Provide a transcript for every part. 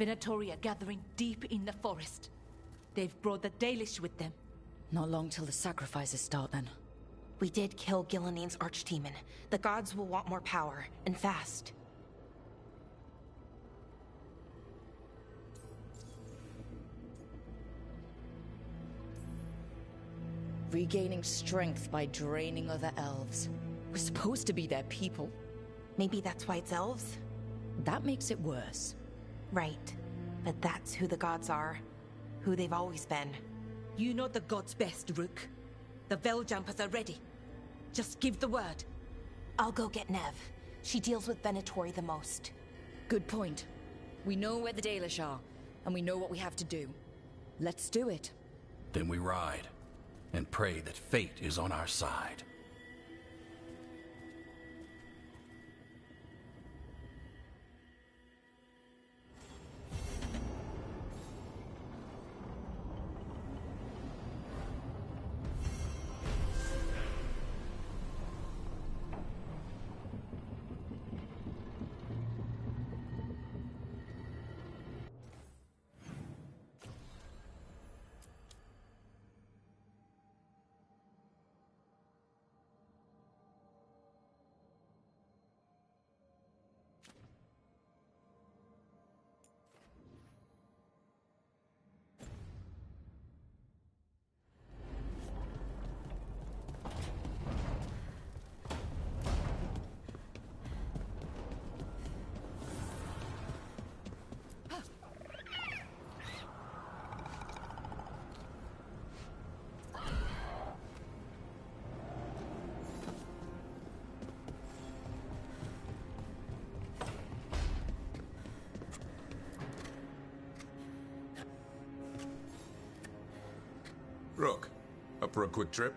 Venatori are gathering deep in the forest. They've brought the Dalish with them. Not long till the sacrifices start, then. We did kill Gilanine's archdemon. The gods will want more power, and fast. Regaining strength by draining other elves. We're supposed to be their people. Maybe that's why it's elves? That makes it worse. Right. But that's who the gods are. Who they've always been. You know the gods best, Rook. The Veljumpers are ready. Just give the word. I'll go get Nev. She deals with Venatori the most. Good point. We know where the Dalish are, and we know what we have to do. Let's do it. Then we ride, and pray that fate is on our side. Rook, up for a quick trip?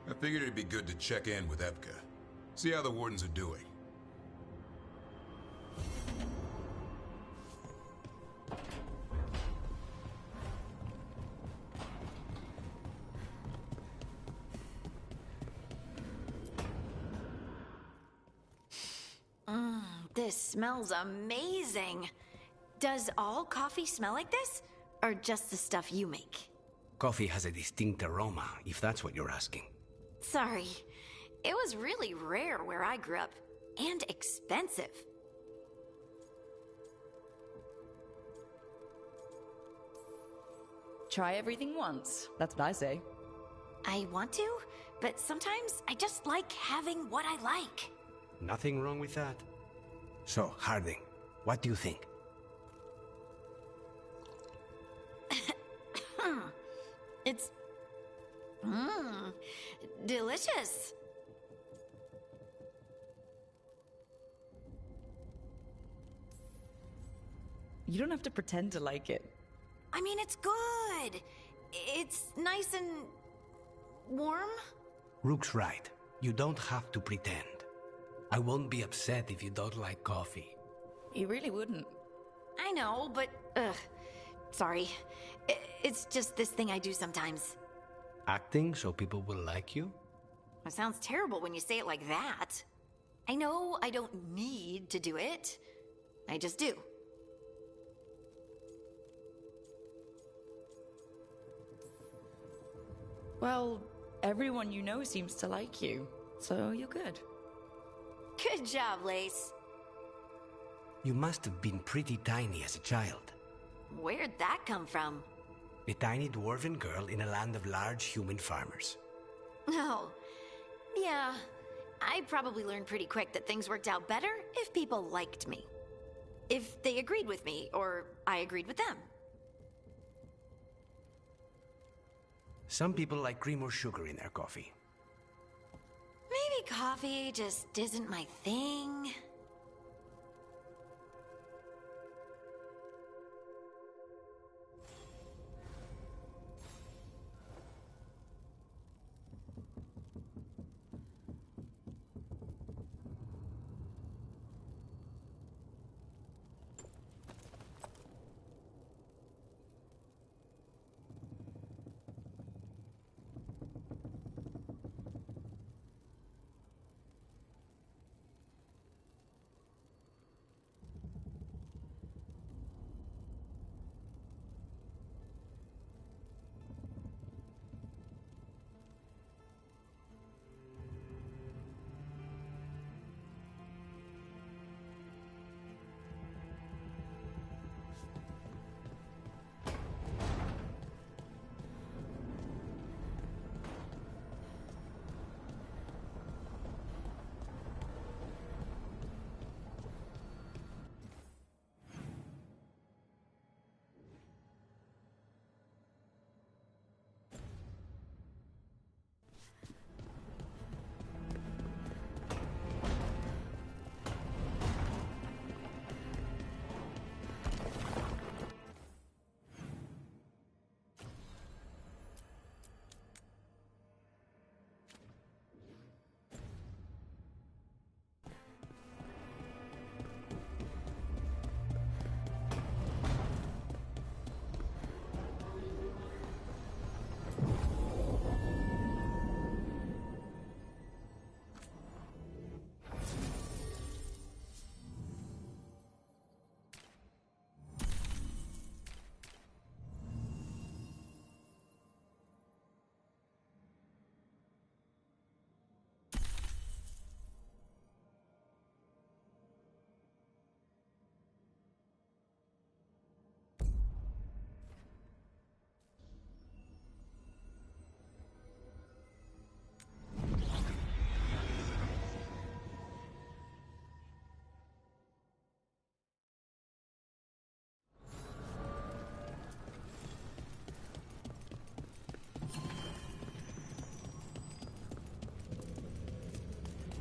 I figured it'd be good to check in with Epka. See how the Wardens are doing. This smells amazing. Does all coffee smell like this? Or just the stuff you make? Coffee has a distinct aroma, if that's what you're asking. Sorry. It was really rare where I grew up. And expensive. Try everything once. That's what I say. I want to, but sometimes I just like having what I like. Nothing wrong with that. So, Harding, what do you think? It's... delicious. You don't have to pretend to like it. I mean, it's good. It's nice and... warm? Rook's right. You don't have to pretend. I won't be upset if you don't like coffee. You really wouldn't. I know, but... sorry. It's just this thing I do sometimes. Acting so people will like you? It sounds terrible when you say it like that. I know I don't need to do it. I just do. Well, everyone you know seems to like you, so you're good. Good job, Lace. You must have been pretty tiny as a child. Where'd that come from? A tiny dwarven girl in a land of large human farmers. Oh, yeah. I probably learned pretty quick that things worked out better if people liked me. If they agreed with me, or I agreed with them. Some people like cream or sugar in their coffee. Maybe coffee just isn't my thing.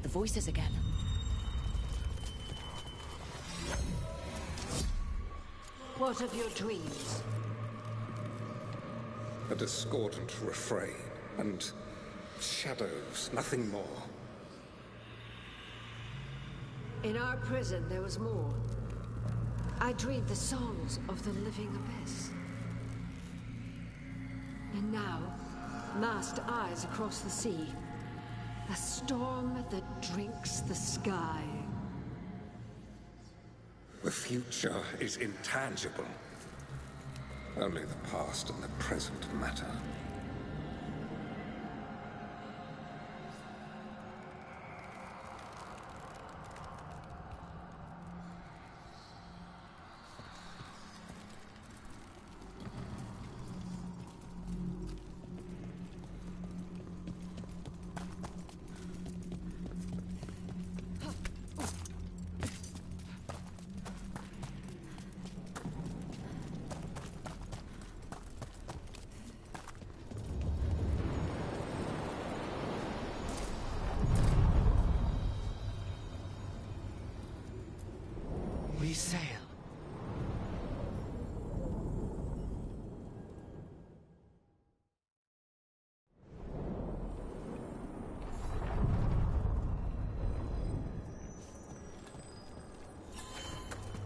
the voices again. What of your dreams? A discordant refrain, and shadows, nothing more. In our prison, there was more. I dreamed the songs of the living abyss. And now, masked eyes across the sea. A storm that drinks the sky. The future is intangible. Only the past and the present matter. We sail.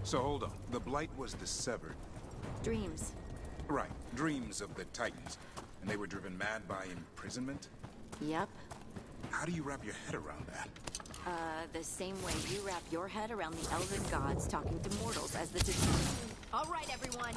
So hold on. The Blight was dissevered. Dreams. Right. Dreams of the Titans. And they were driven mad by imprisonment? Yep. How do you wrap your head around that? The same way you wrap your head around the elven gods talking to mortals as the... All right, everyone.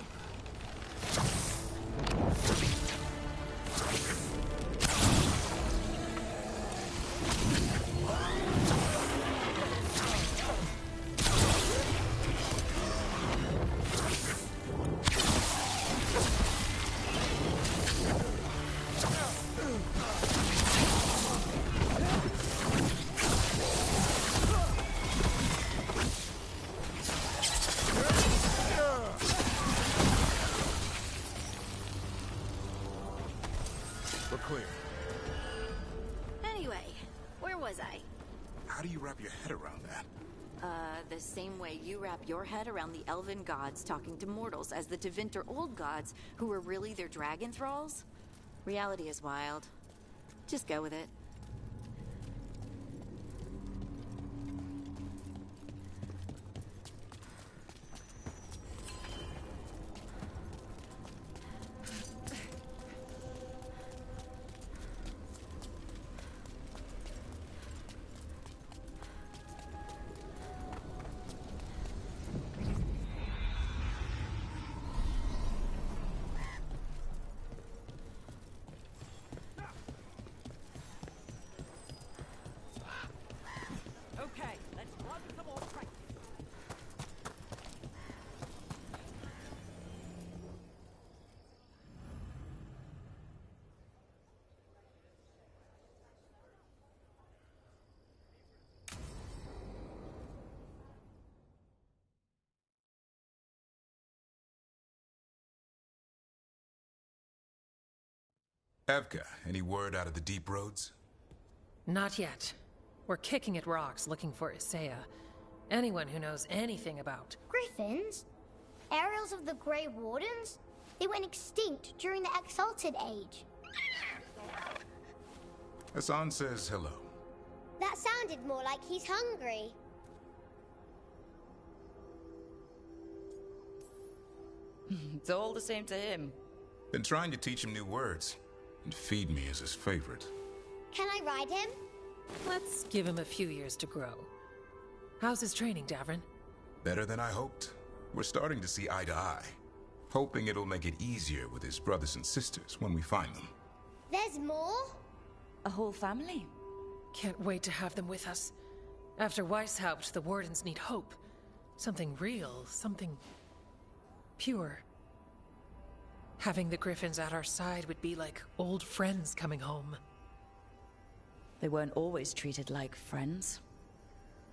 We're clear. Anyway, where was I? How do you wrap your head around that? The same way you wrap your head around the elven gods talking to mortals as the Tevinter old gods who were really their dragon thralls? Reality is wild. Just go with it. Okay, let's run some more practice. Evka, any word out of the deep roads? Not yet. We're kicking at rocks looking for Isaiah. Anyone who knows anything about... Griffins? Aerials of the Grey Wardens? They went extinct during the Exalted Age. Hassan says hello. That sounded more like he's hungry. It's all the same to him. Been trying to teach him new words. And feed me is his favorite. Can I ride him? Let's give him a few years to grow. How's his training, Davrin? Better than I hoped. We're starting to see eye to eye. Hoping it'll make it easier with his brothers and sisters when we find them. There's more? A whole family? Can't wait to have them with us. After Weishaupt, the Wardens need hope. Something real, something... pure. Having the Griffins at our side would be like old friends coming home. They weren't always treated like friends.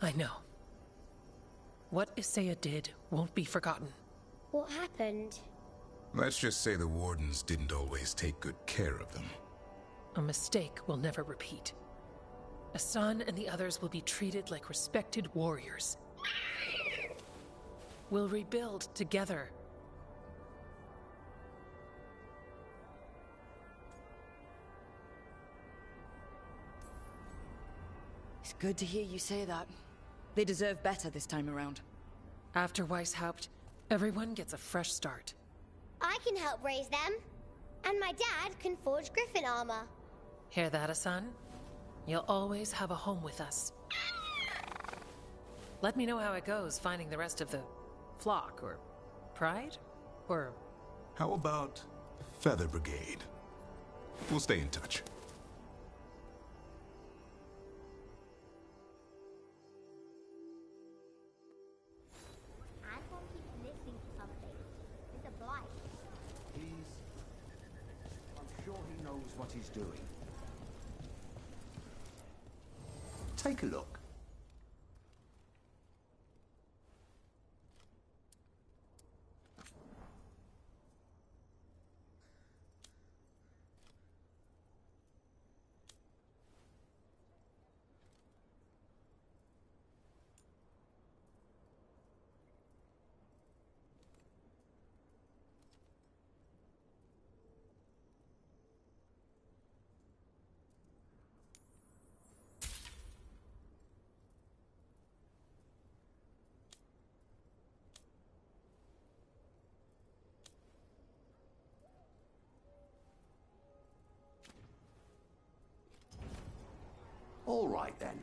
I know. What Isaiah did won't be forgotten. What happened? Let's just say the Wardens didn't always take good care of them. A mistake we'll never repeat. Asan and the others will be treated like respected warriors. We'll rebuild together. It's good to hear you say that. They deserve better this time around. After Weishaupt, everyone gets a fresh start. I can help raise them. And my dad can forge griffin armor. Hear that, Asan? You'll always have a home with us. Let me know how it goes finding the rest of the flock, or pride, or... How about Feather Brigade? We'll stay in touch. Anton keeps listening to something. It's a blight. I'm sure he knows what he's doing. Take a look. All right, then.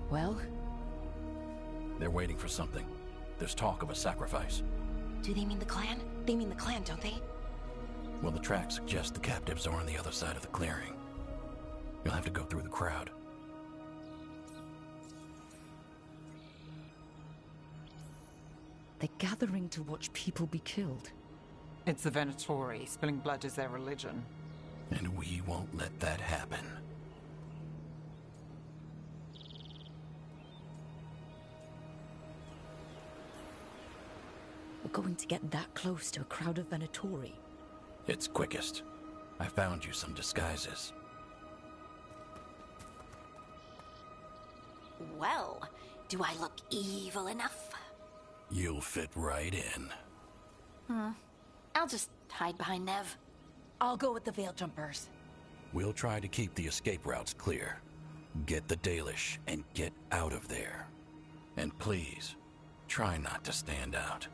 Well? They're waiting for something. There's talk of a sacrifice. Do they mean the clan? They mean the clan, don't they? Well, the tracks suggest the captives are on the other side of the clearing. You'll have to go through the crowd. They're gathering to watch people be killed. It's the Venatori. Spilling blood is their religion. And we won't let that happen. We're going to get that close to a crowd of Venatori. It's quickest. I found you some disguises. Well, do I look evil enough? You'll fit right in. I'll just hide behind Nev. I'll go with the Veil Jumpers. We'll try to keep the escape routes clear. Get the Dalish and get out of there. And please, try not to stand out.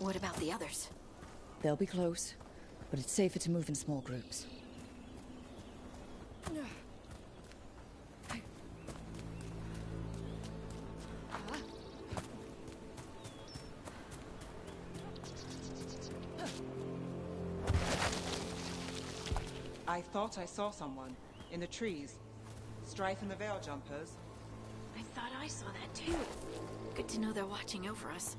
What about the others? They'll be close, but it's safer to move in small groups. I thought I saw someone in the trees. Strife and the Veil Jumpers. I thought I saw that too. Good to know they're watching over us.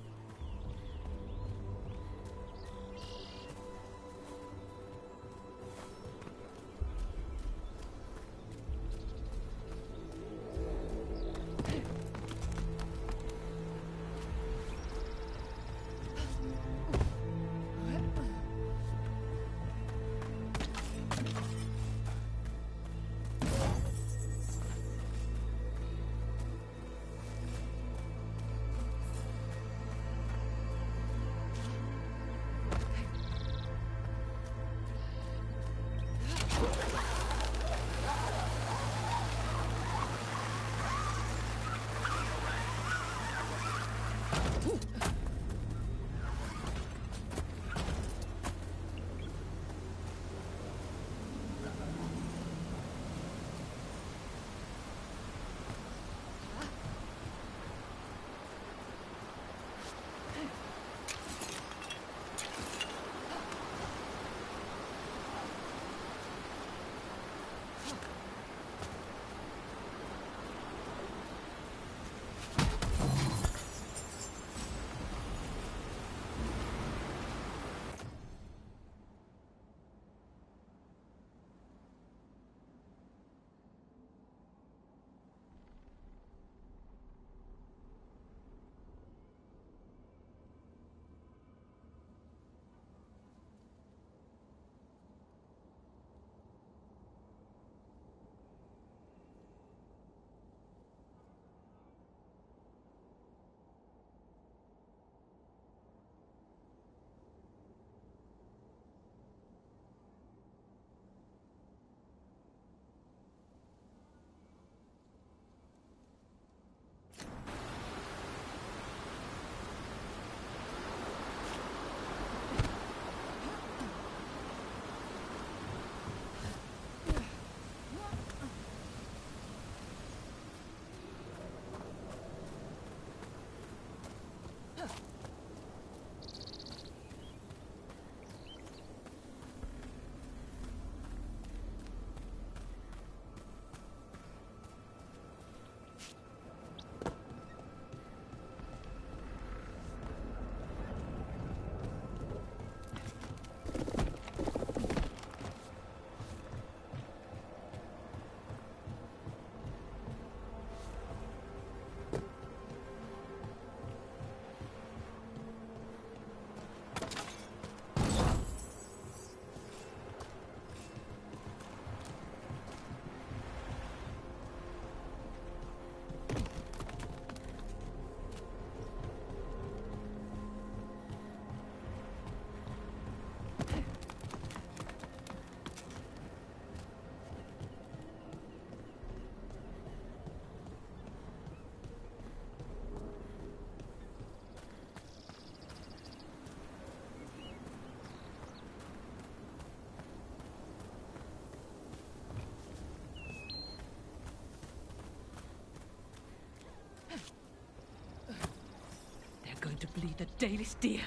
bleed the Dalish deer.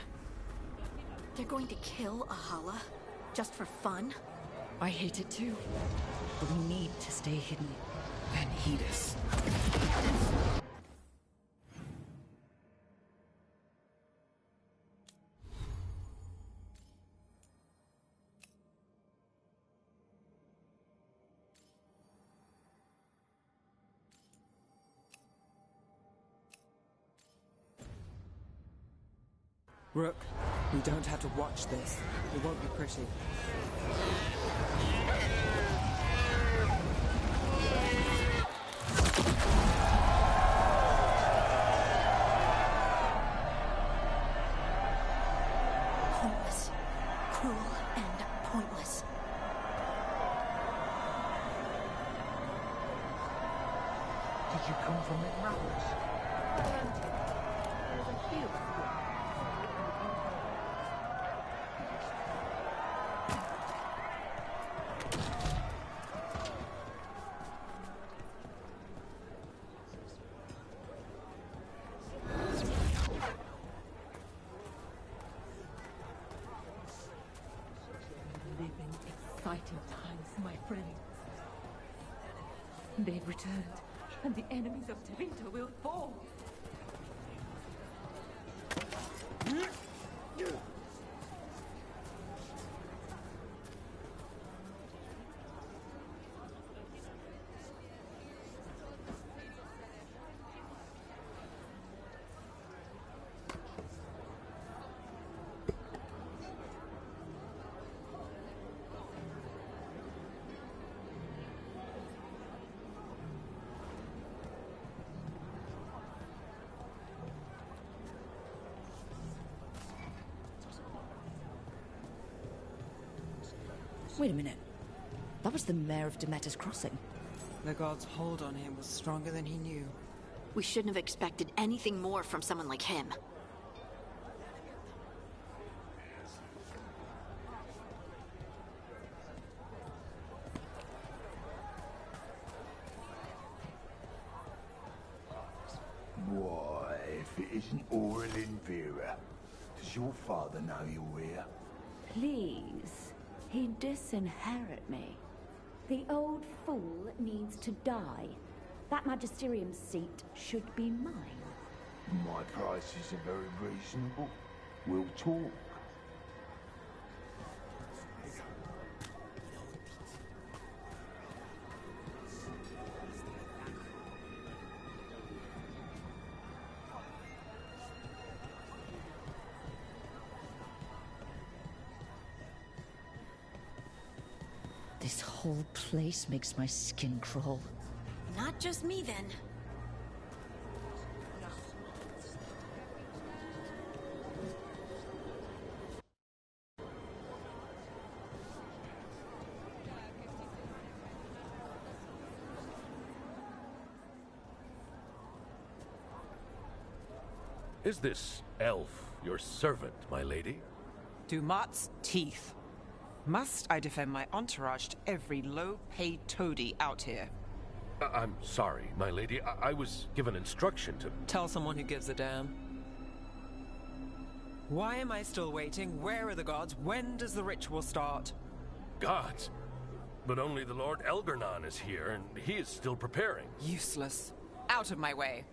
They're going to kill Ahala? Just for fun? I hate it too. But we need to stay hidden. And heed us. Rook, we don't have to watch this. It won't be pretty. Pointless. Cruel and pointless. Did you come from the mountains? There's a field here. Exciting times, my friend. They've returned, and the enemies of Tevinter will fall. Wait a minute. That was the mayor of Demeter's Crossing. The god's hold on him was stronger than he knew. We shouldn't have expected anything more from someone like him. Why, if it isn't Aurelin Vera, does your father know you're here? Please. He disinherit me. The old fool needs to die. That magisterium seat should be mine. My prices are very reasonable. We'll talk. This whole place makes my skin crawl. Not just me, then. Is this elf your servant, my lady? Dumat's teeth. Must I defend my entourage to every low-paid toady out here? I'm sorry, my lady. I was given instruction to... Tell someone who gives a damn. Why am I still waiting? Where are the gods? When does the ritual start? Gods? But only the Lord Elgarnon is here, and he is still preparing. Useless. Out of my way.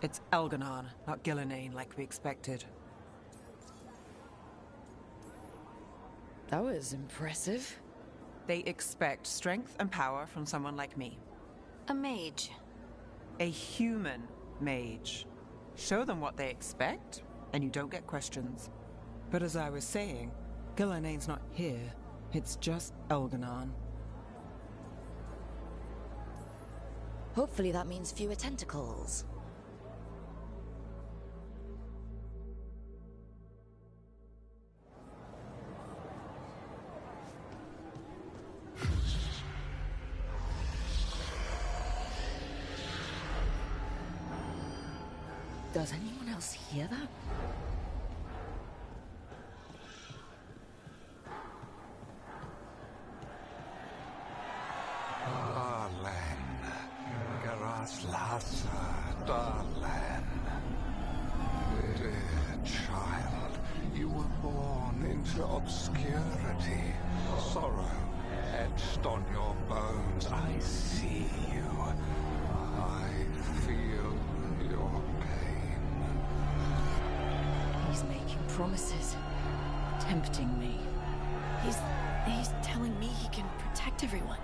It's Elgarnon, not Gillenane, like we expected. That was impressive. They expect strength and power from someone like me. A mage. A human mage. Show them what they expect, and you don't get questions. But as I was saying, Gillenane's not here. It's just Elgarnon. Hopefully that means fewer tentacles. Does anyone else hear that? Ah, land. Garas Asa Darlan. Dear child, you were born into obscurity. Sorrow etched on your bones. I see you. I feel your pain. He's making promises, tempting me. He's telling me he can protect everyone.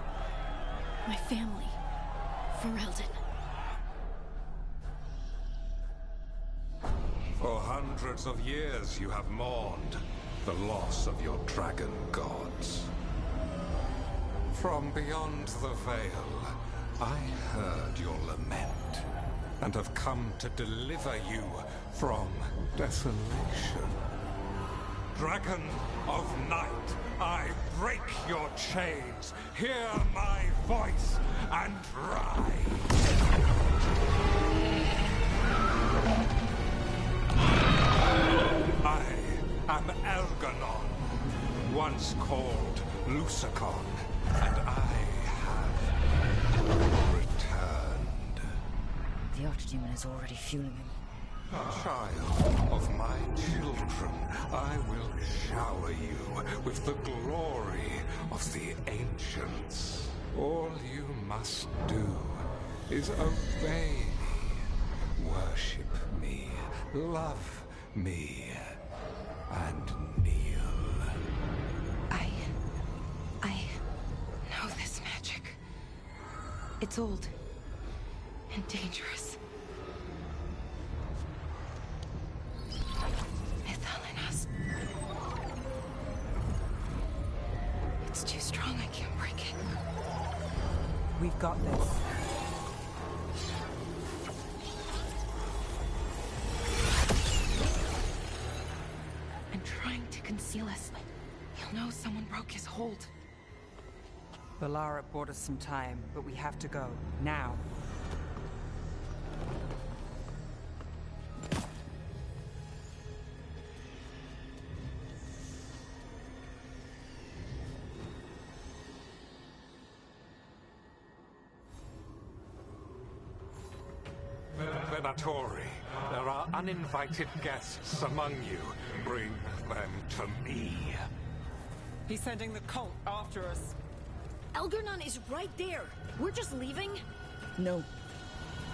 My family. Ferelden. For hundreds of years you have mourned the loss of your dragon gods. From beyond the veil, I heard your lament, and have come to deliver you from desolation. Dragon of night, I break your chains. Hear my voice and rise. I am Elganon, once called Lusacon, and I have returned. The Archdemon is already fueling him. Child of my children, I will shower you with the glory of the ancients. All you must do is obey me, worship me, love me, and kneel. I know this magic. It's old and dangerous. It's too strong, I can't break it. We've got this. I'm trying to conceal us. He'll know someone broke his hold. Valara bought us some time, but we have to go. Now. Venatori, there are uninvited guests among you. Bring them to me. He's sending the cult after us. Elgarnon is right there. We're just leaving? No.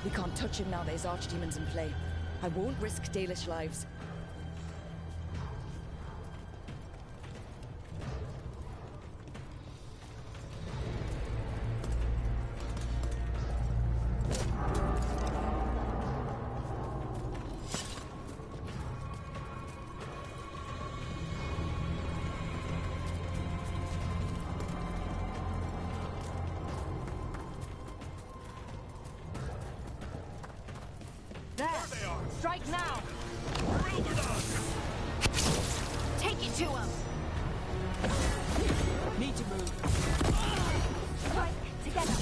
We can't touch him now that his Archdemon's in play. I won't risk Dalish lives. Strike now! Take it to him! Need to move. Strike together!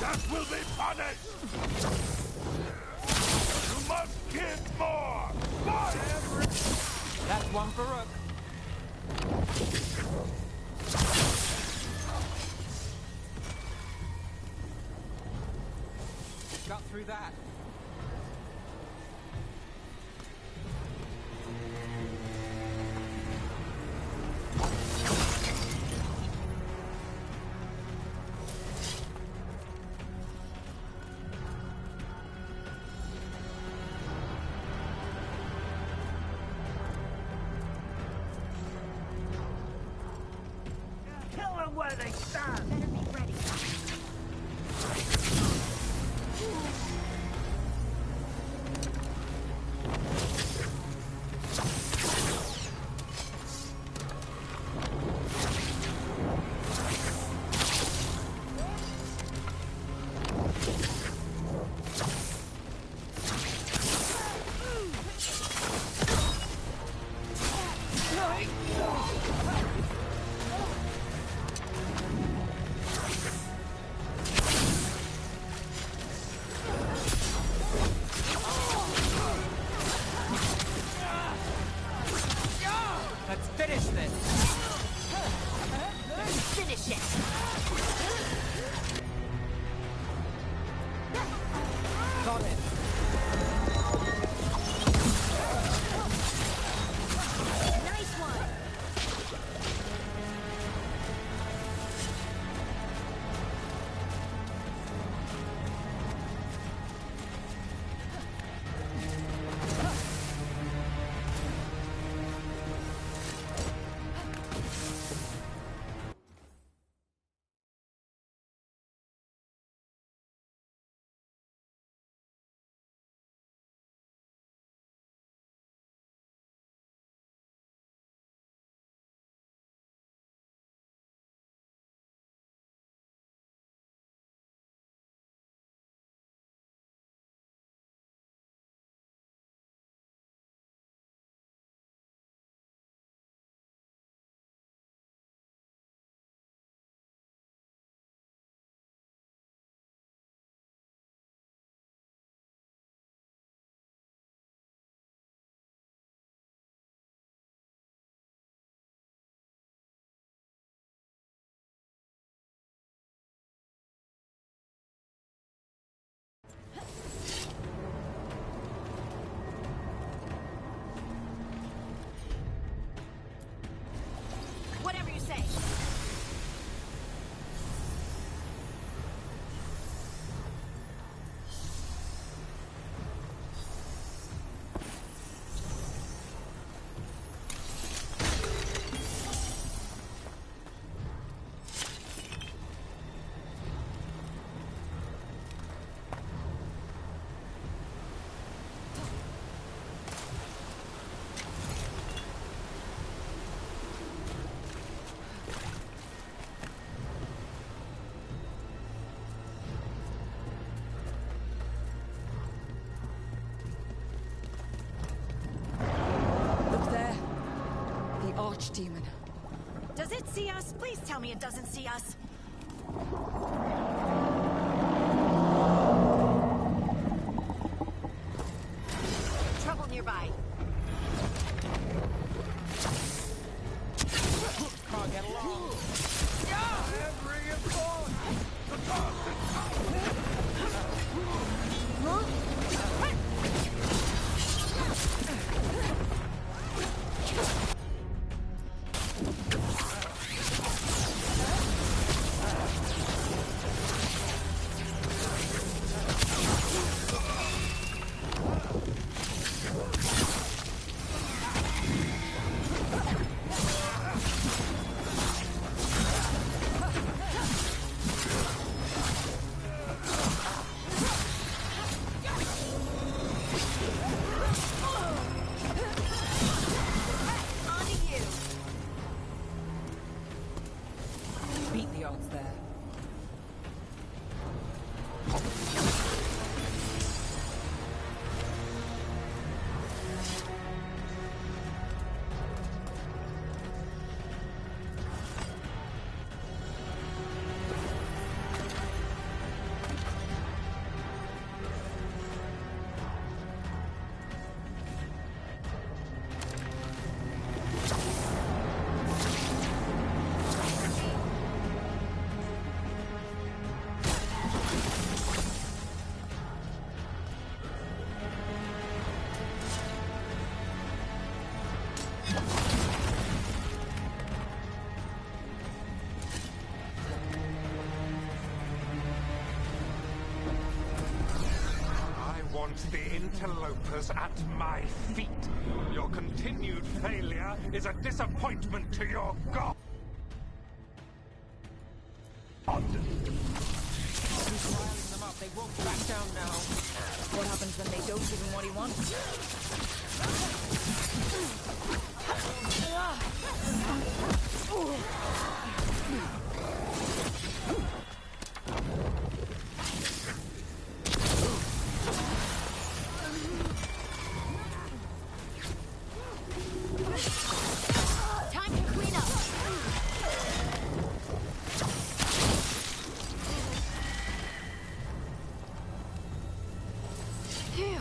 That will be punished! You must give more! That's one for Rook. Got through that. Kill them where they stand! Better be ready. Let's finish this. Finish it. Got it. Nice one. Whatever you say. Look there. The archdemon. Does it see us? Please tell me it doesn't see us. Trouble nearby. Can't get along. the interlopers at my feet. Your continued failure is a disappointment to your god. He's riling them up. They won't back down now. What happens when they don't give him what he wants? Time to clean up. Phew.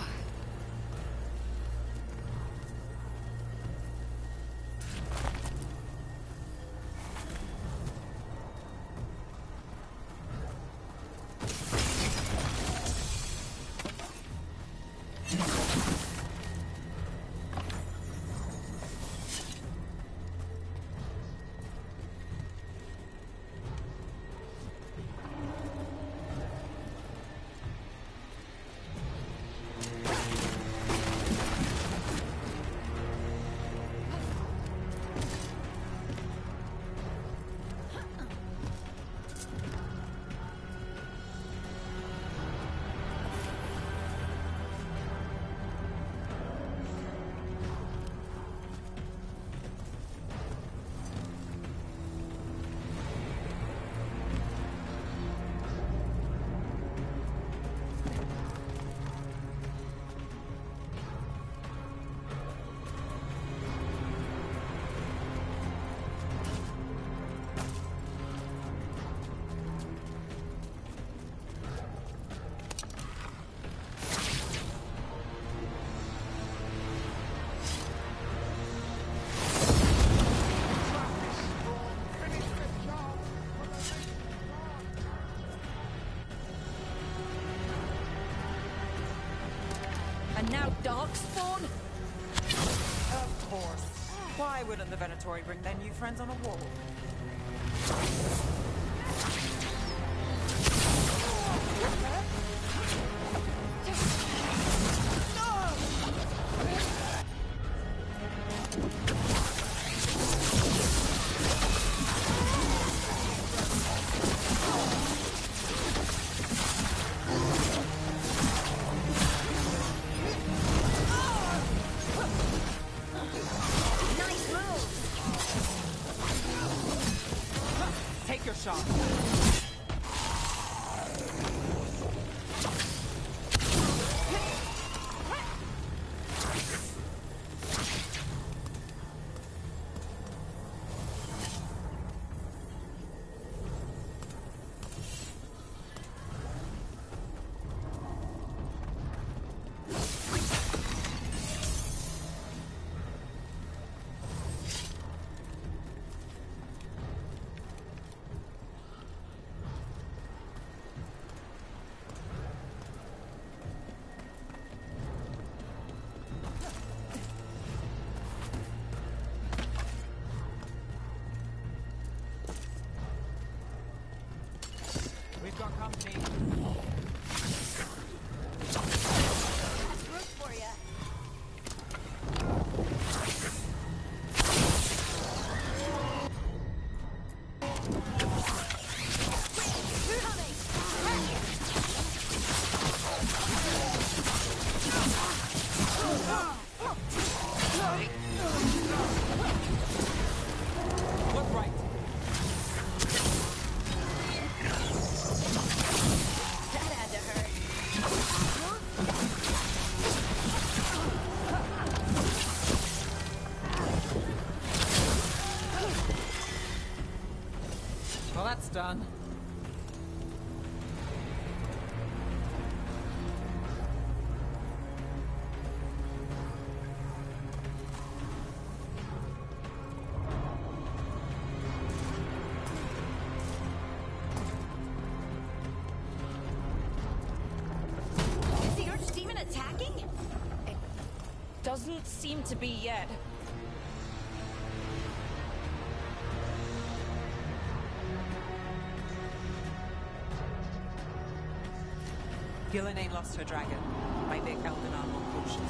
And now Darkspawn? Of course. Why wouldn't the Venatori bring their new friends on a walk? Nice move. Take your shot. We've got company. That's root for ya. Look right. That had to hurt. Well, that's done. Is the archdemon attacking? Doesn't seem to be yet. Gillenane lost her dragon. Might make Elganon more cautious.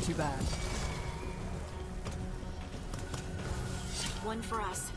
Too bad. One for us.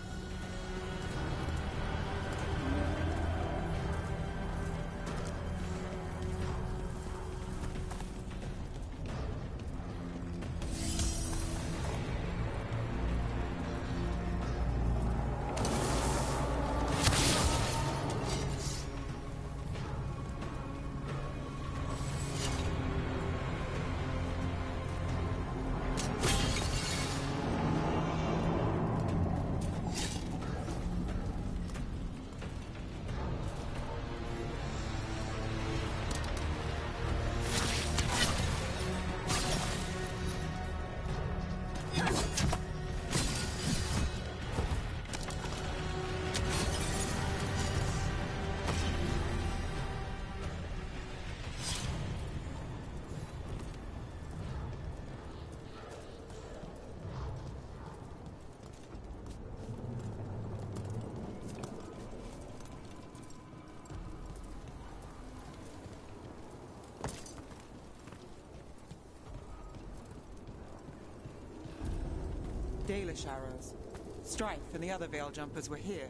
Dalish arrows. Strife and the other Veil Jumpers were here.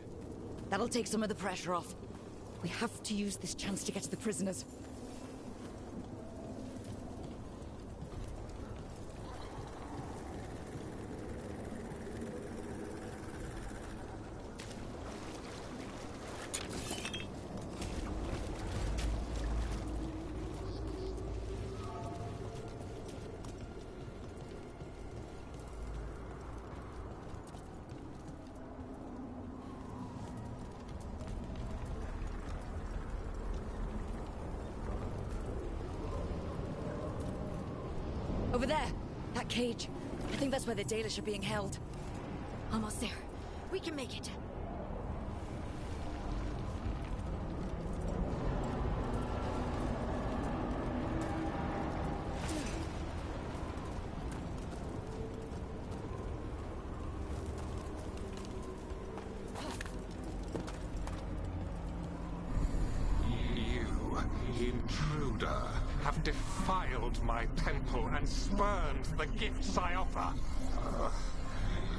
That'll take some of the pressure off. We have to use this chance to get to the prisoners. Over there! That cage. I think that's where the Dalish are being held. Almost there. We can make it. Intruder, have defiled my temple and spurned the gifts I offer.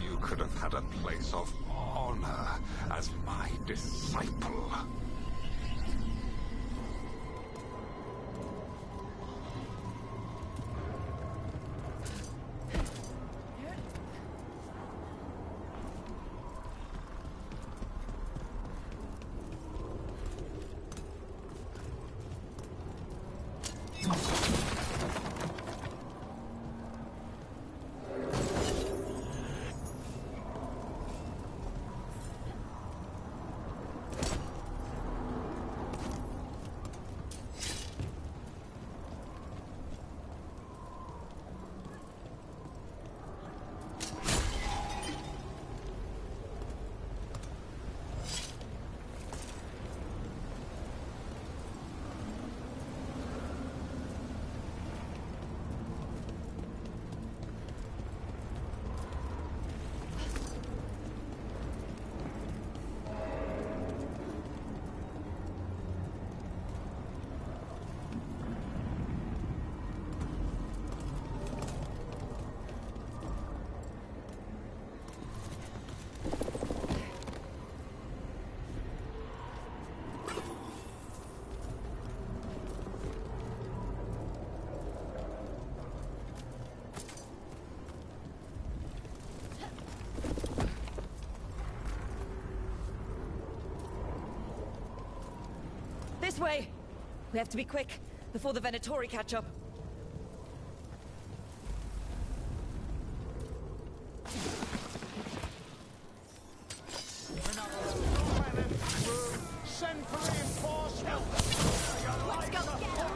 You could have had a place of honor as my disciple. way! We have to be quick, before the Venatori catch up. Send for reinforcements! Let's go get them!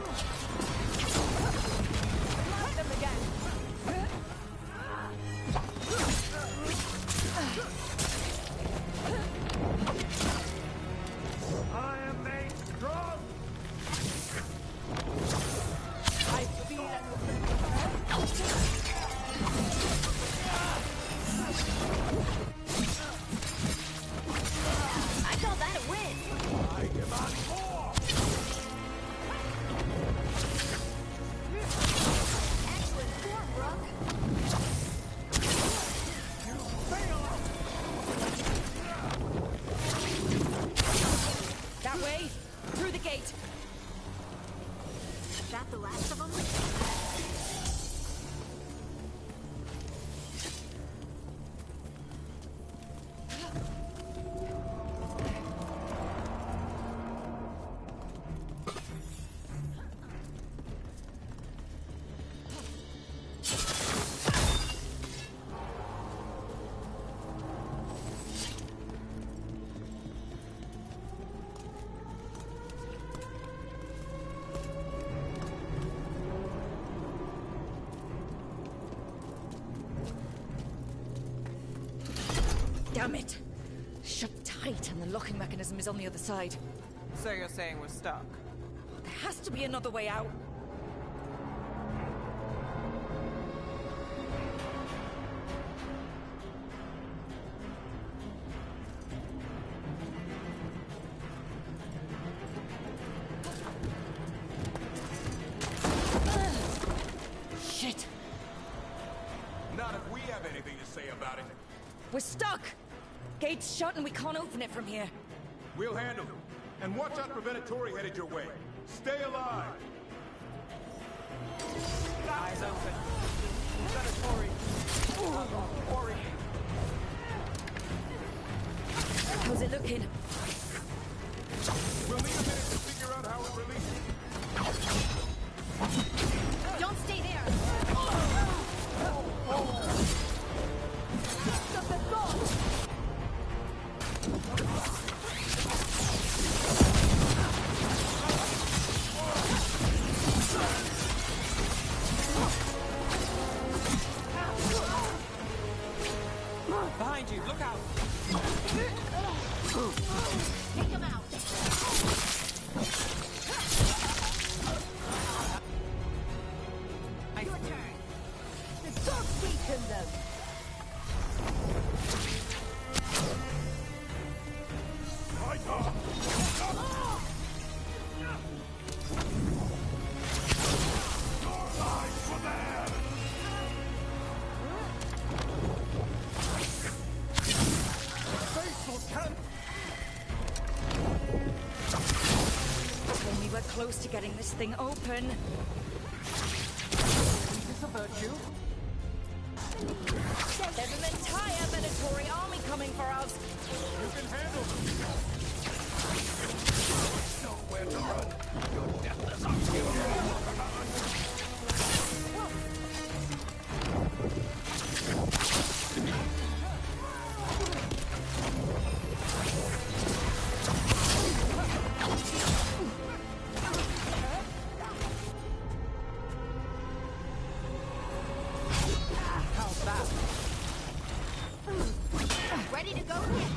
Light them again! I am made strong! I feel it! I call that a win! I demand more! Excellent form, Rook! You fail! That way! Through the gate! Is that the last of them? Damn it! Shut tight, and the locking mechanism is on the other side. So you're saying we're stuck? There has to be another way out. Shit! Not if we have anything to say about it. We're stuck! Gate's shut and we can't open it from here. We'll handle it. And watch out for Venatori headed your way. Stay alive! Eyes open. Venatori. Ori. How's it looking? We'll need a minute to figure out how it releases. Don't stay there! Of the gods! Behind you, look out! Take them out! Your turn! The gods weaken them! When we were close to getting this thing open. Is this a virtue? There's an entire Venatori army coming for us. You can handle them. Nowhere to run. Your deathless army. How's that? Ready to go again!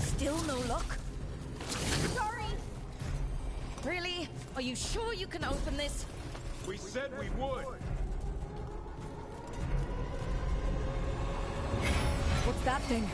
Still no luck? Sorry! Really? Are you sure you can open this? We said we would. What's that thing?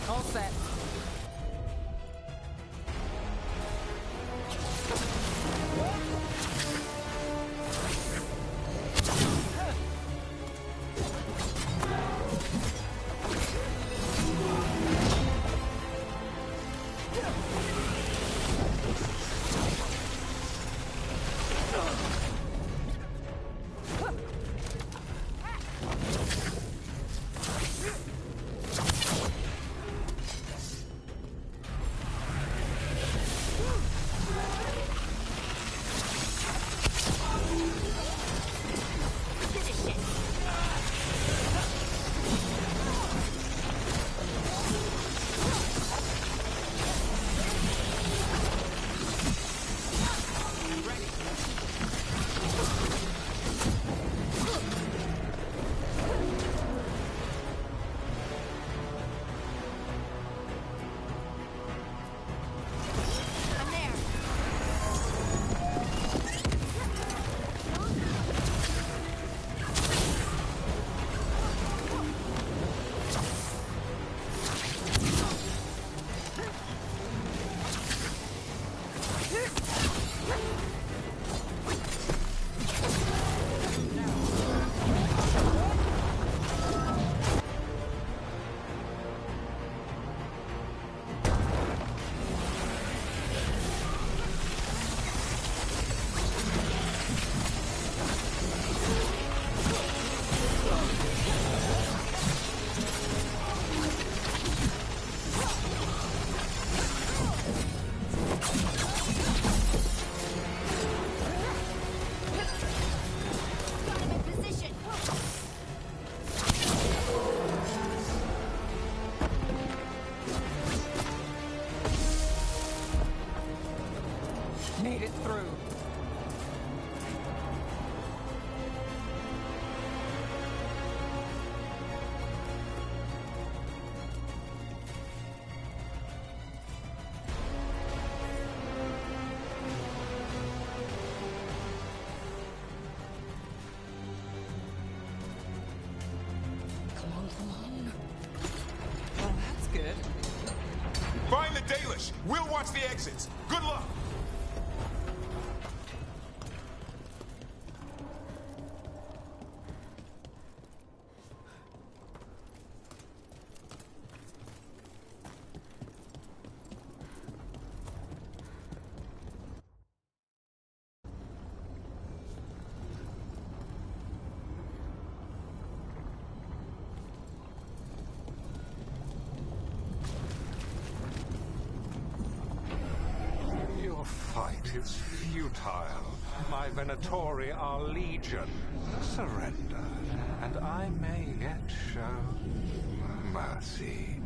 All set. Made it through. Come on. Well, that's good. Find the Dalish! We'll watch the exits! Good luck! Fight is futile. My Venatori are legion. Surrender, and I may yet show mercy.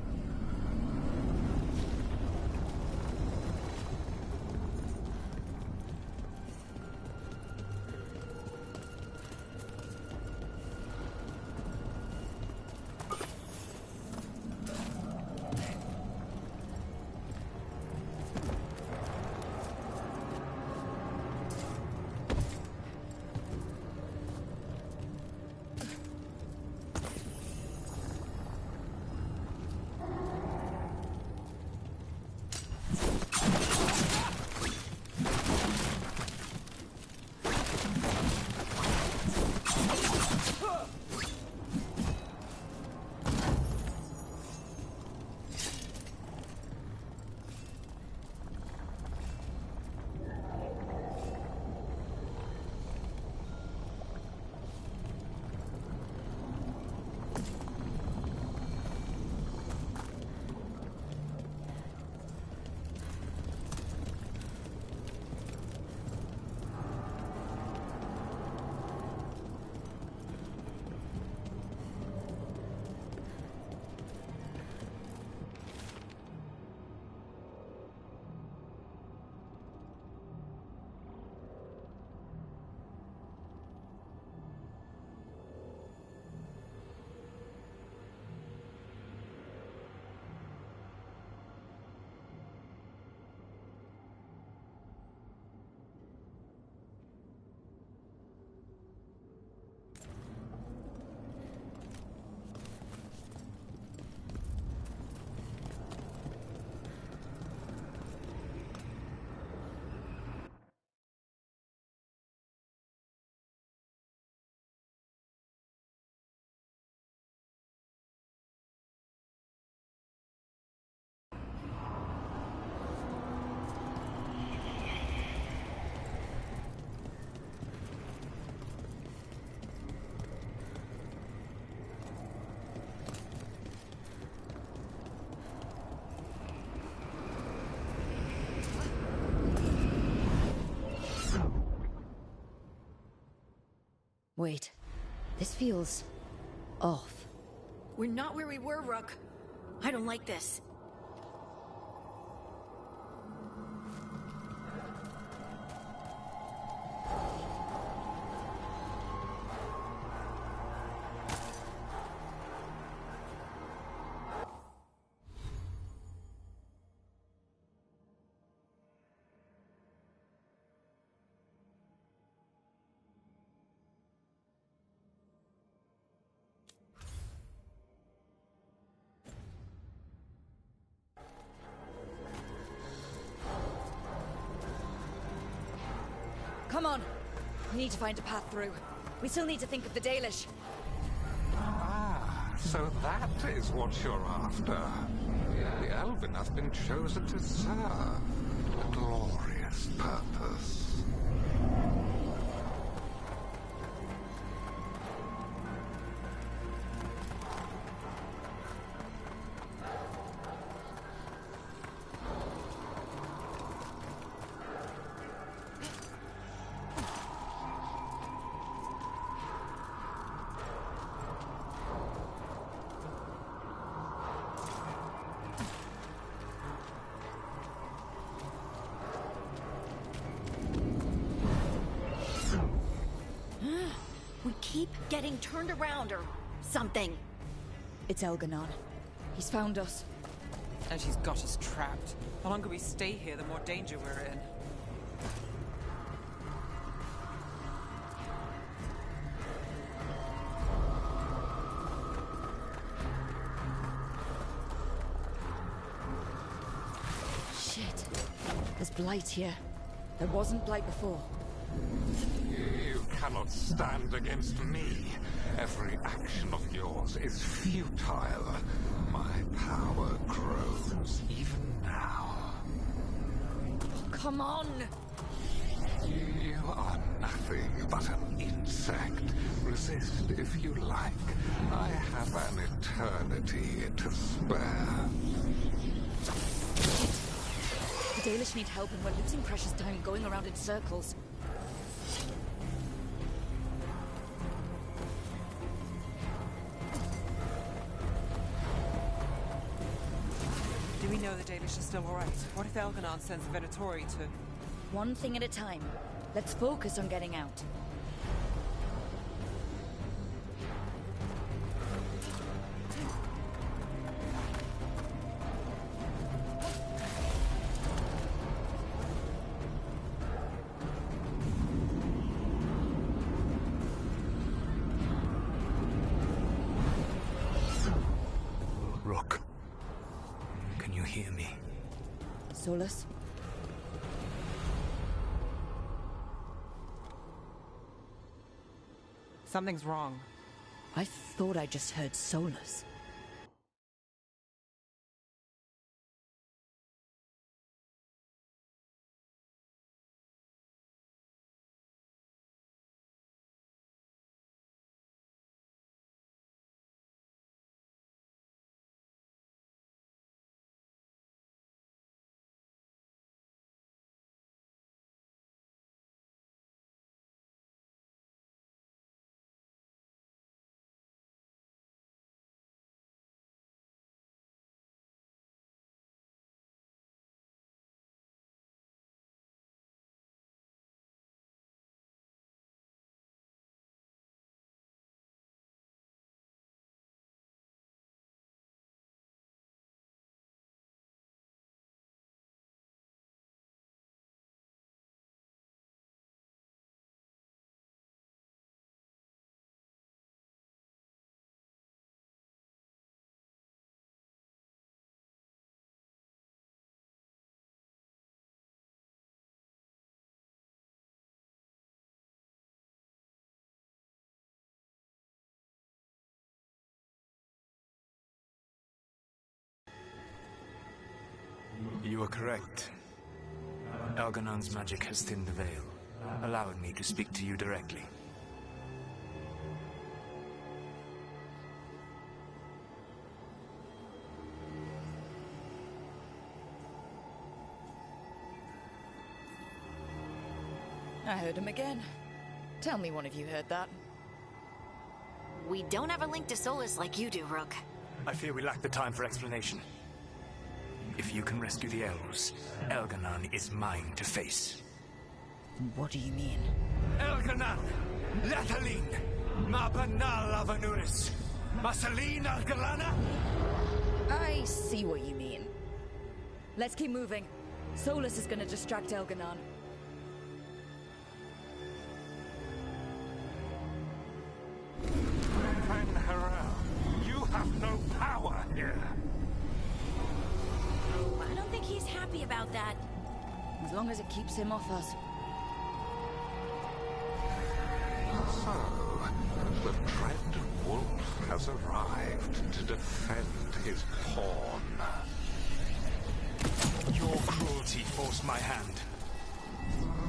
Wait. This feels... off. We're not where we were, Rook. I don't like this. Come on! We need to find a path through. We still need to think of the Dalish. Ah, so that is what you're after. The Elven has been chosen to serve a glorious purpose. We keep getting turned around or something. It's Elganon. He's found us. And he's got us trapped. The longer we stay here, the more danger we're in. Shit. There's blight here. There wasn't blight before. You cannot stand against me. Every action of yours is futile. My power grows even now. Come on! You are nothing but an insect. Resist if you like. I have an eternity to spare. The Dalish need help and we're losing precious time going around in circles. Do we know the Dalish are still alright? What if Elganon sends the Venatori to... One thing at a time. Let's focus on getting out. Rook, can you hear me? Solus? Something's wrong. I thought I just heard Solus. You are correct. Elganon's magic has thinned the veil, allowing me to speak to you directly. I heard him again. Tell me one of you heard that. We don't have a link to Solus like you do, Rook. I fear we lack the time for explanation. If you can rescue the elves, Elganon is mine to face. What do you mean? Elganon! Lethalin! Mabanal Avanuris! Masaline Algalana! I see what you mean. Let's keep moving. Solus is gonna distract Elganon. Van Harel, you have no power here. I don't think he's happy about that. As long as it keeps him off us. So, the Dread Wolf has arrived to defend his pawn. Your cruelty forced my hand.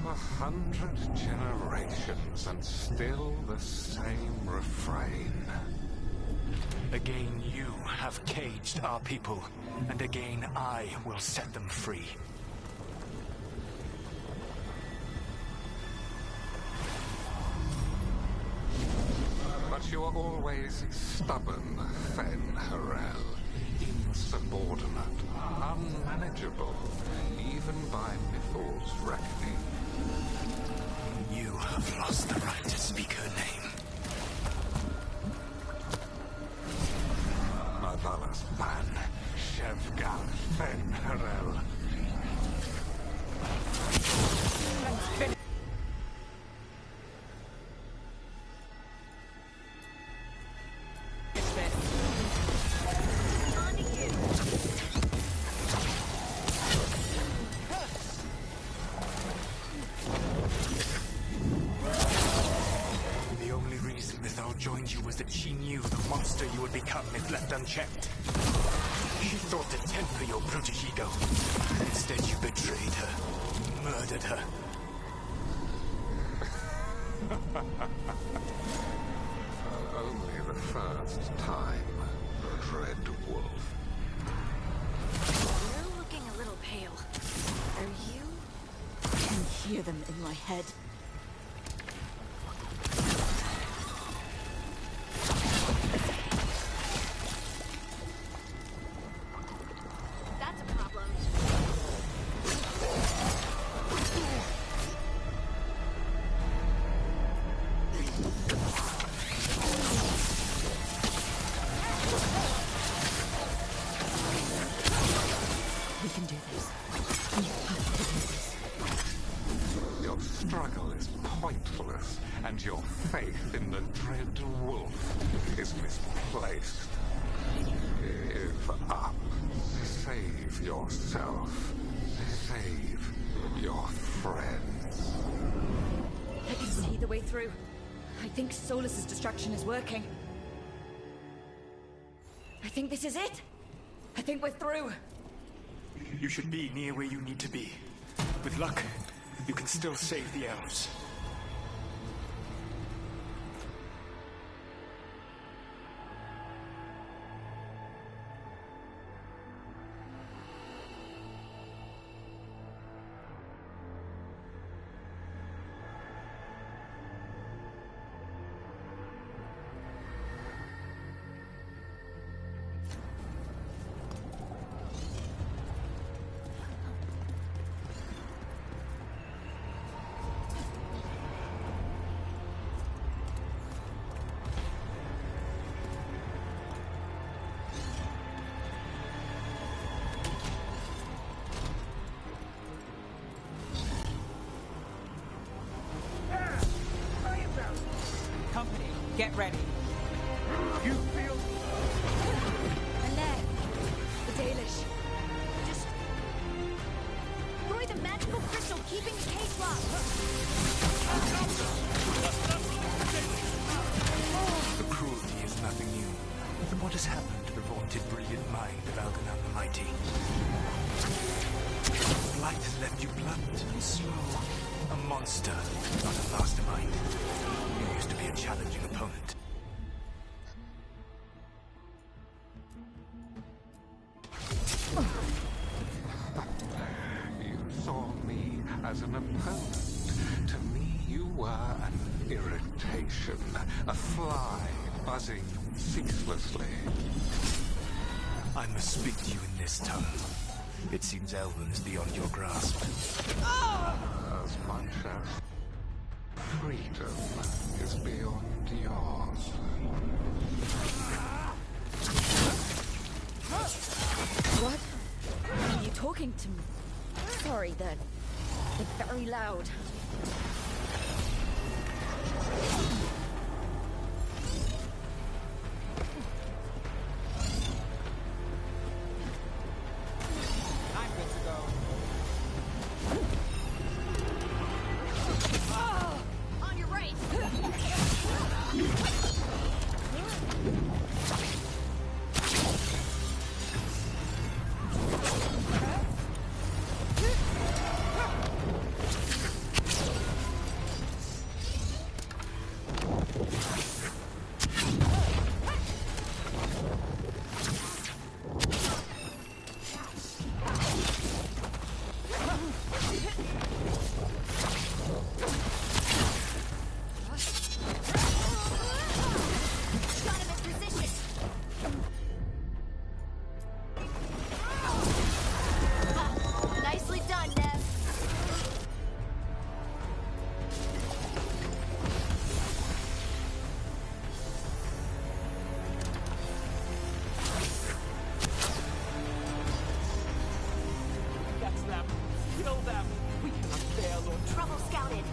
100 generations and still the same refrain. Again, you have caged our people, and again I will set them free. But you are always stubborn, Fen Harel. Insubordinate, unmanageable, even by Mythal's reckoning. You have lost the right to speak her name. Mavalas Ban, Shevgal Fen Harel. Joined you was that she knew the monster you would become if left unchecked. She thought to temper your brutish ego. Instead, you betrayed her, murdered her. Only the first time, Dread Wolf. You're looking a little pale. Are you? I can hear them in my head. And your faith in the Dread Wolf is misplaced. Give up. Save yourself. Save your friends. I can see the way through. I think Solus's distraction is working. I think this is it. I think we're through. You should be near where you need to be. With luck, you can still save the elves. Get ready. You feel... And there, the Dalish. Just... destroy the magical crystal keeping the cage locked. The cruelty is nothing new. But what has happened to the vaunted brilliant mind of Elganon the Mighty? Blight has left you blunt and slow. A monster, not a mastermind. You used to be a challenging opponent. You saw me as an opponent. To me, you were an irritation, a fly buzzing ceaselessly. I must speak to you in this tongue. It seems Elven is beyond your grasp. As much as freedom is beyond yours. What? Are you talking to me? Sorry, they're very loud. I'm good to go. On your right! Nicely done, Nev. That's them. Kill them. We cannot fail, Lord. Trouble scouted.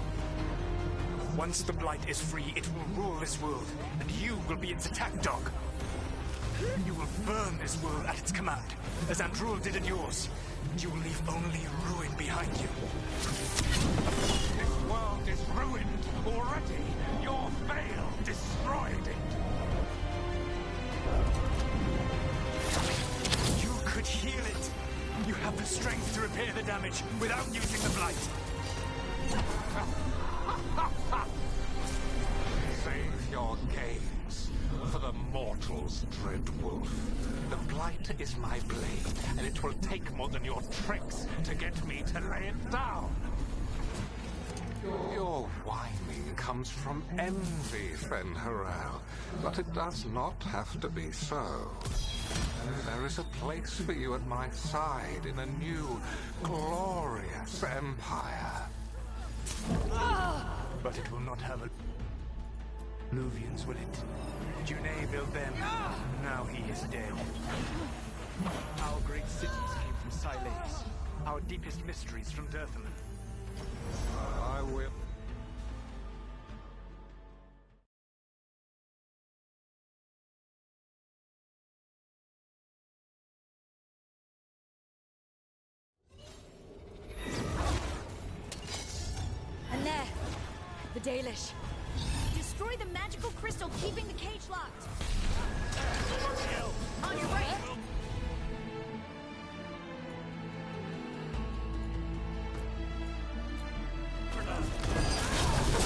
Once the Blight is free, it will rule this world, and you will be its attack dog. You will burn this world at its command, as Andrul did at yours. You will leave only ruin behind you. This world is ruined already. Your veil destroyed it. You could heal it. You have the strength to repair the damage without using the Blight. Save your games for the mortals, Dread Wolf. The Blight is my blade, and it will take more than your tricks to get me to lay it down. Your whining comes from envy, Fen'Harel, but it does not have to be so. There is a place for you at my side in a new, glorious empire. But it will not have a... Luvians, will it? Junei built them. Now he is dead. Our great cities came from Silex. Our deepest mysteries from Dirthaman. I will... And there, the Dalish. Destroy the magical crystal keeping the cage locked. On your right!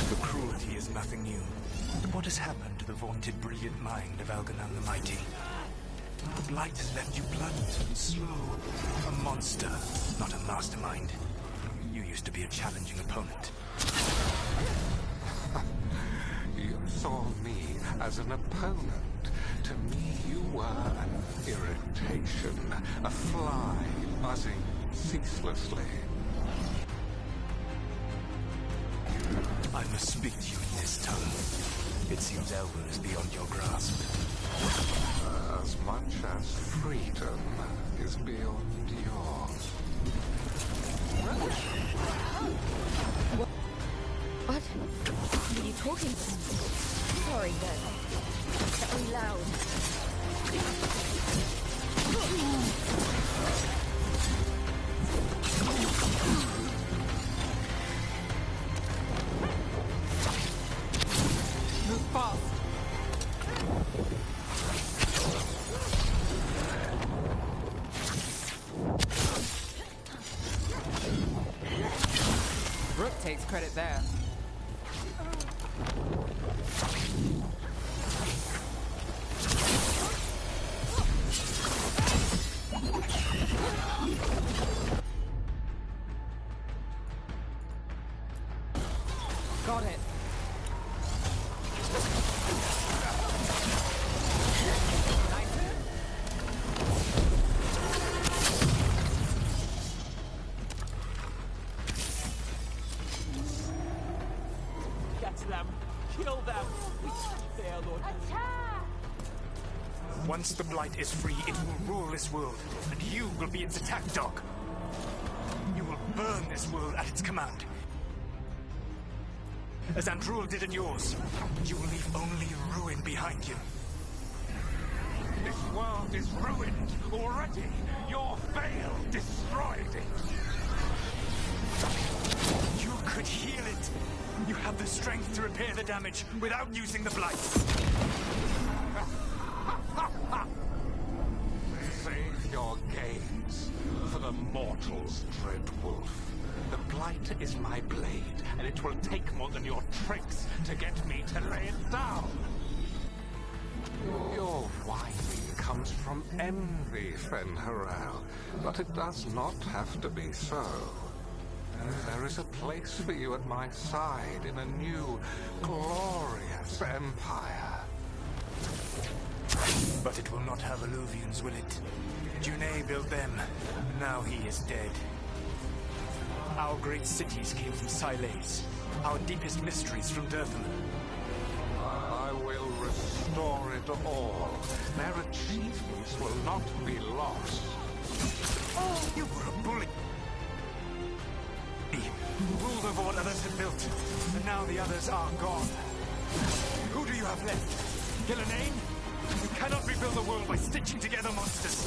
The cruelty is nothing new. But what has happened to the vaunted brilliant mind of Algernon the Mighty? The Blight has left you blunt and slow. A monster, not a mastermind. You used to be a challenging opponent. You saw me as an opponent. To me, you were an irritation, a fly buzzing ceaselessly. I must speak to you in this tongue. It seems Elven is beyond your grasp. As much as freedom is beyond yours. What? Are you talking to me? Sorry, they're very loud. Move fast. Rook takes credit there. Got it. them! Kill them! We fail, Lord. Attack! Once the Blight is free, it will rule this world, and you will be its attack dog. You will burn this world at its command. As Andrul did in yours, you will leave only ruin behind you. This world is ruined already. Your veil destroyed it. You could heal it. You have the strength to repair the damage without using the Blight. Save your gaze for the mortals, Dread Wolf. The Blight is my blade, and it will take more than your tricks to get me to lay it down. Your whining comes from envy, friend Harel, but it does not have to be so. There is a place for you at my side in a new, glorious empire. But it will not have Alluvians, will it? Junei built them, and now he is dead. Our great cities came from Sileys, our deepest mysteries from Durtham. I will restore it all. Their achievements will not be lost. Oh, you were a bully! Ruled over what others had built, and now the others are gone. Who do you have left? Gillenane? You cannot rebuild the world by stitching together monsters.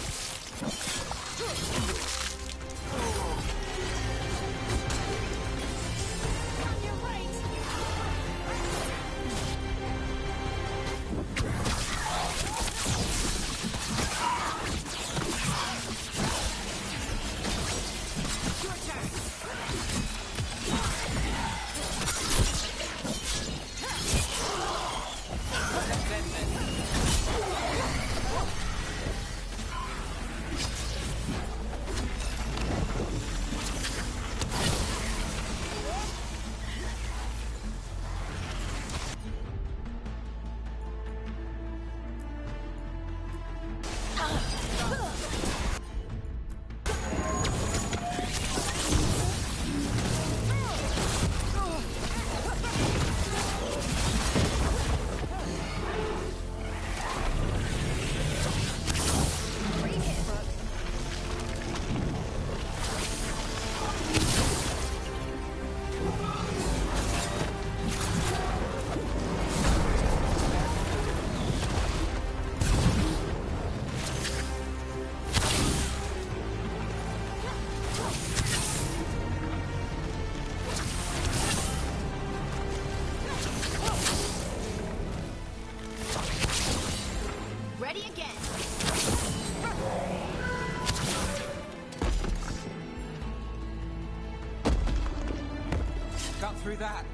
Through that.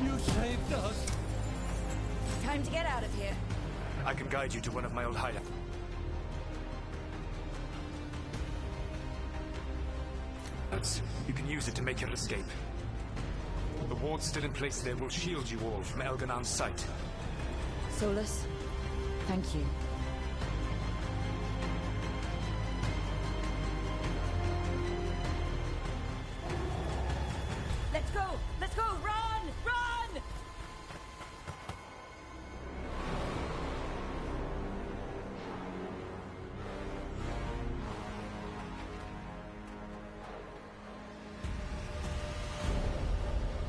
You saved us. Time to get out of here. I can guide you to one of my old hideouts. You can use it to make your escape. The wards still in place there will shield you all from Elganan's sight. Solus, thank you. Let's go! Let's go! Run! Run!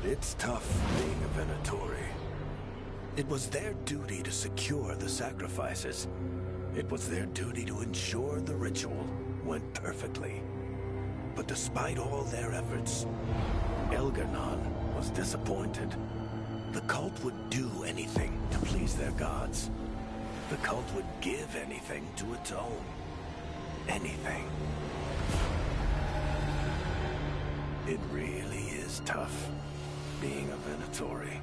It's tough being a Venatori. It was their duty to secure the sacrifices. It was their duty to ensure the ritual went perfectly. But despite all their efforts, Elganon was disappointed. The cult would do anything to please their gods. The cult would give anything to atone. Anything. It really is tough being a Venatori.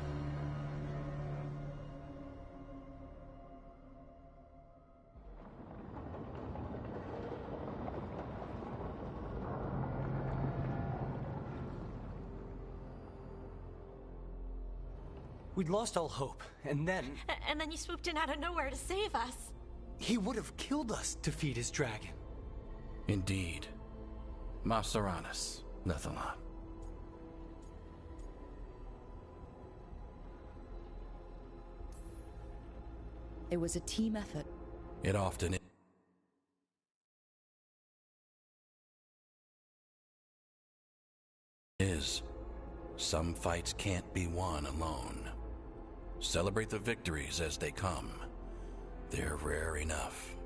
We'd lost all hope, and then... And then you swooped in out of nowhere to save us. He would have killed us to feed his dragon. Indeed. Maceranus, Lethalon. It was a team effort. It often is. Some fights can't be won alone. Celebrate the victories as they come. They're rare enough.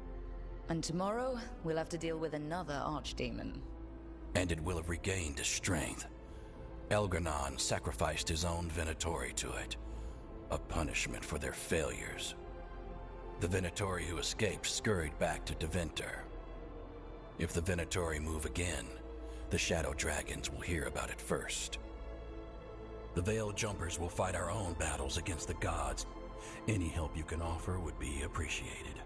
And tomorrow, we'll have to deal with another archdemon. And it will have regained its strength. Elgar'nan sacrificed his own Venatori to it. A punishment for their failures. The Venatori who escaped scurried back to Deventer. If the Venatori move again, the Shadow Dragons will hear about it first. The Veiled Jumpers will fight our own battles against the gods. Any help you can offer would be appreciated.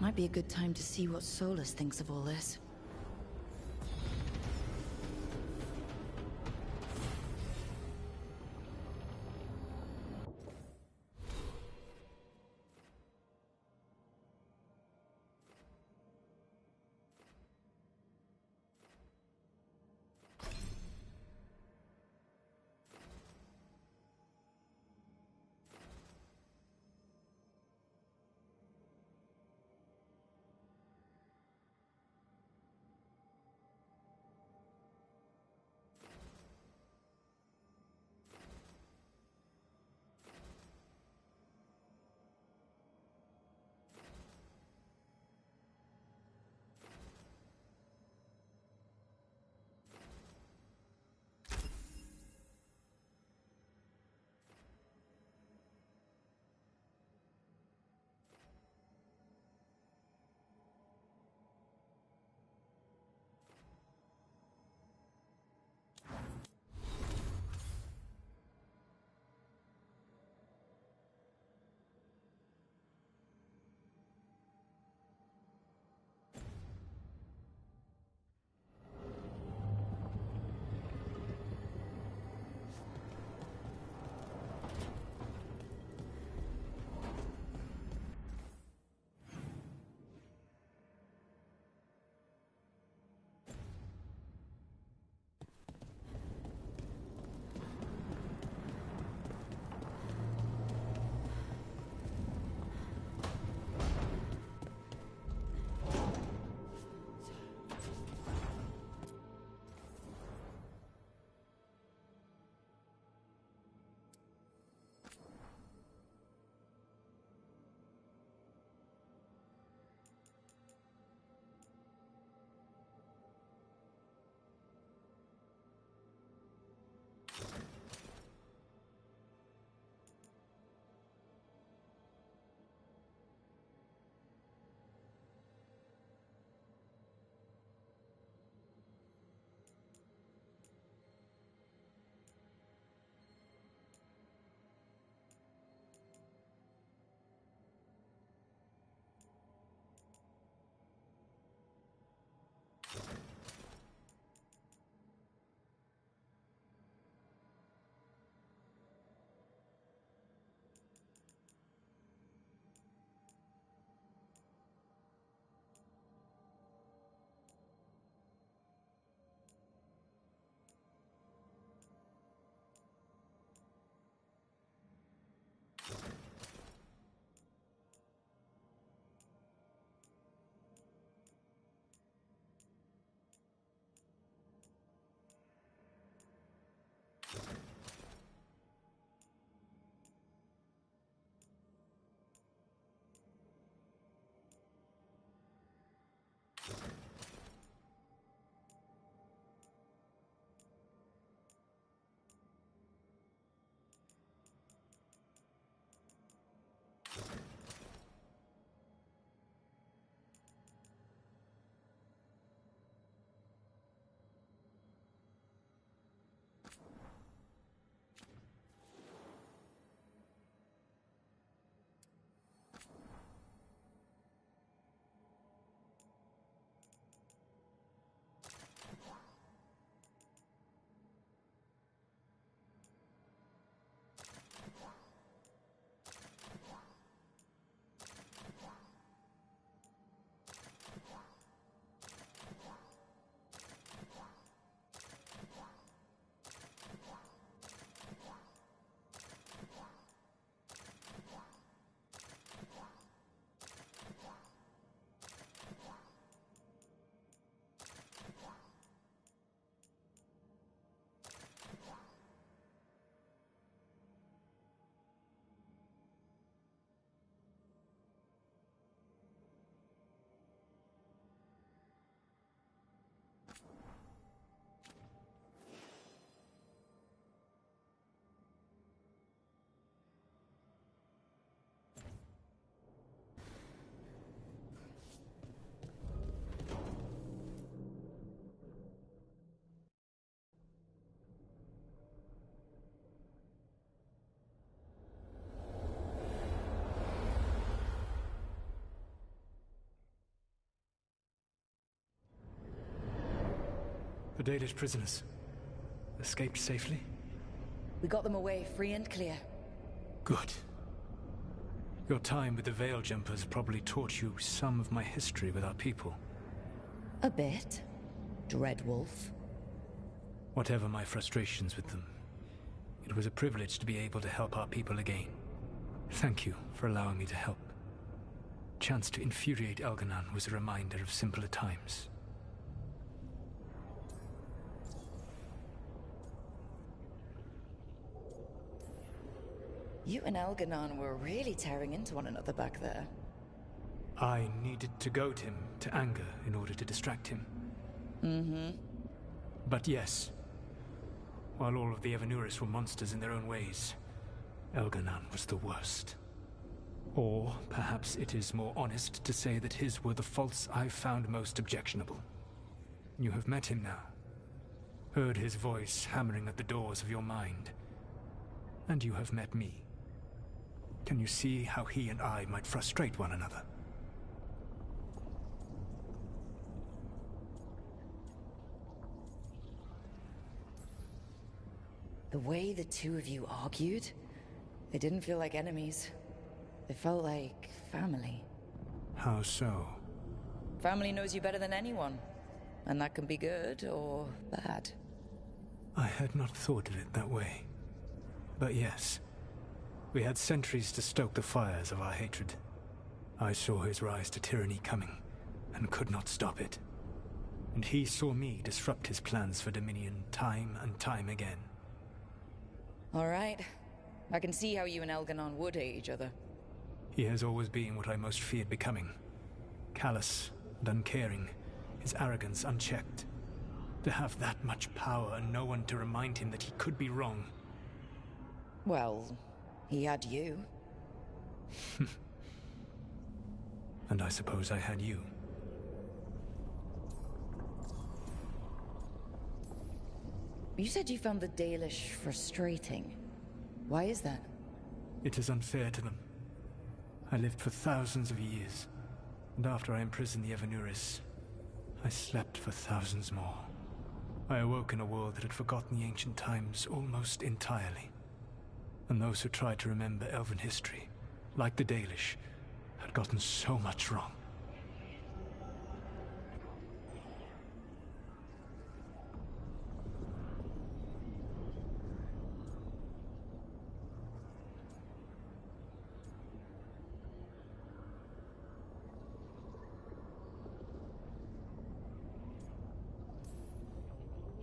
Might be a good time to see what Solus thinks of all this. The Dalish prisoners escaped safely? We got them away, free and clear. Good. Your time with the Veil Jumpers probably taught you some of my history with our people. A bit. Dreadwolf. Whatever my frustrations with them, it was a privilege to be able to help our people again. Thank you for allowing me to help. Chance to infuriate Elganon was a reminder of simpler times. You and Elganon were really tearing into one another back there. I needed to goad him to anger in order to distract him. Mm-hmm. But yes, while all of the Evanuris were monsters in their own ways, Elganon was the worst. Or perhaps it is more honest to say that his were the faults I found most objectionable. You have met him now, heard his voice hammering at the doors of your mind, and you have met me. Can you see how he and I might frustrate one another? The way the two of you argued, they didn't feel like enemies. They felt like family. How so? Family knows you better than anyone, and that can be good or bad. I had not thought of it that way. But yes, we had centuries to stoke the fires of our hatred. I saw his rise to tyranny coming, and could not stop it. And he saw me disrupt his plans for dominion time and time again. All right. I can see how you and Elganon would hate each other. He has always been what I most feared becoming. Callous and uncaring, his arrogance unchecked. To have that much power and no one to remind him that he could be wrong. Well, he had you. And I suppose I had you. You said you found the Dalish frustrating. Why is that? It is unfair to them. I lived for thousands of years, and after I imprisoned the Evanuris, I slept for thousands more. I awoke in a world that had forgotten the ancient times almost entirely. And those who tried to remember Elven history, like the Dalish, had gotten so much wrong.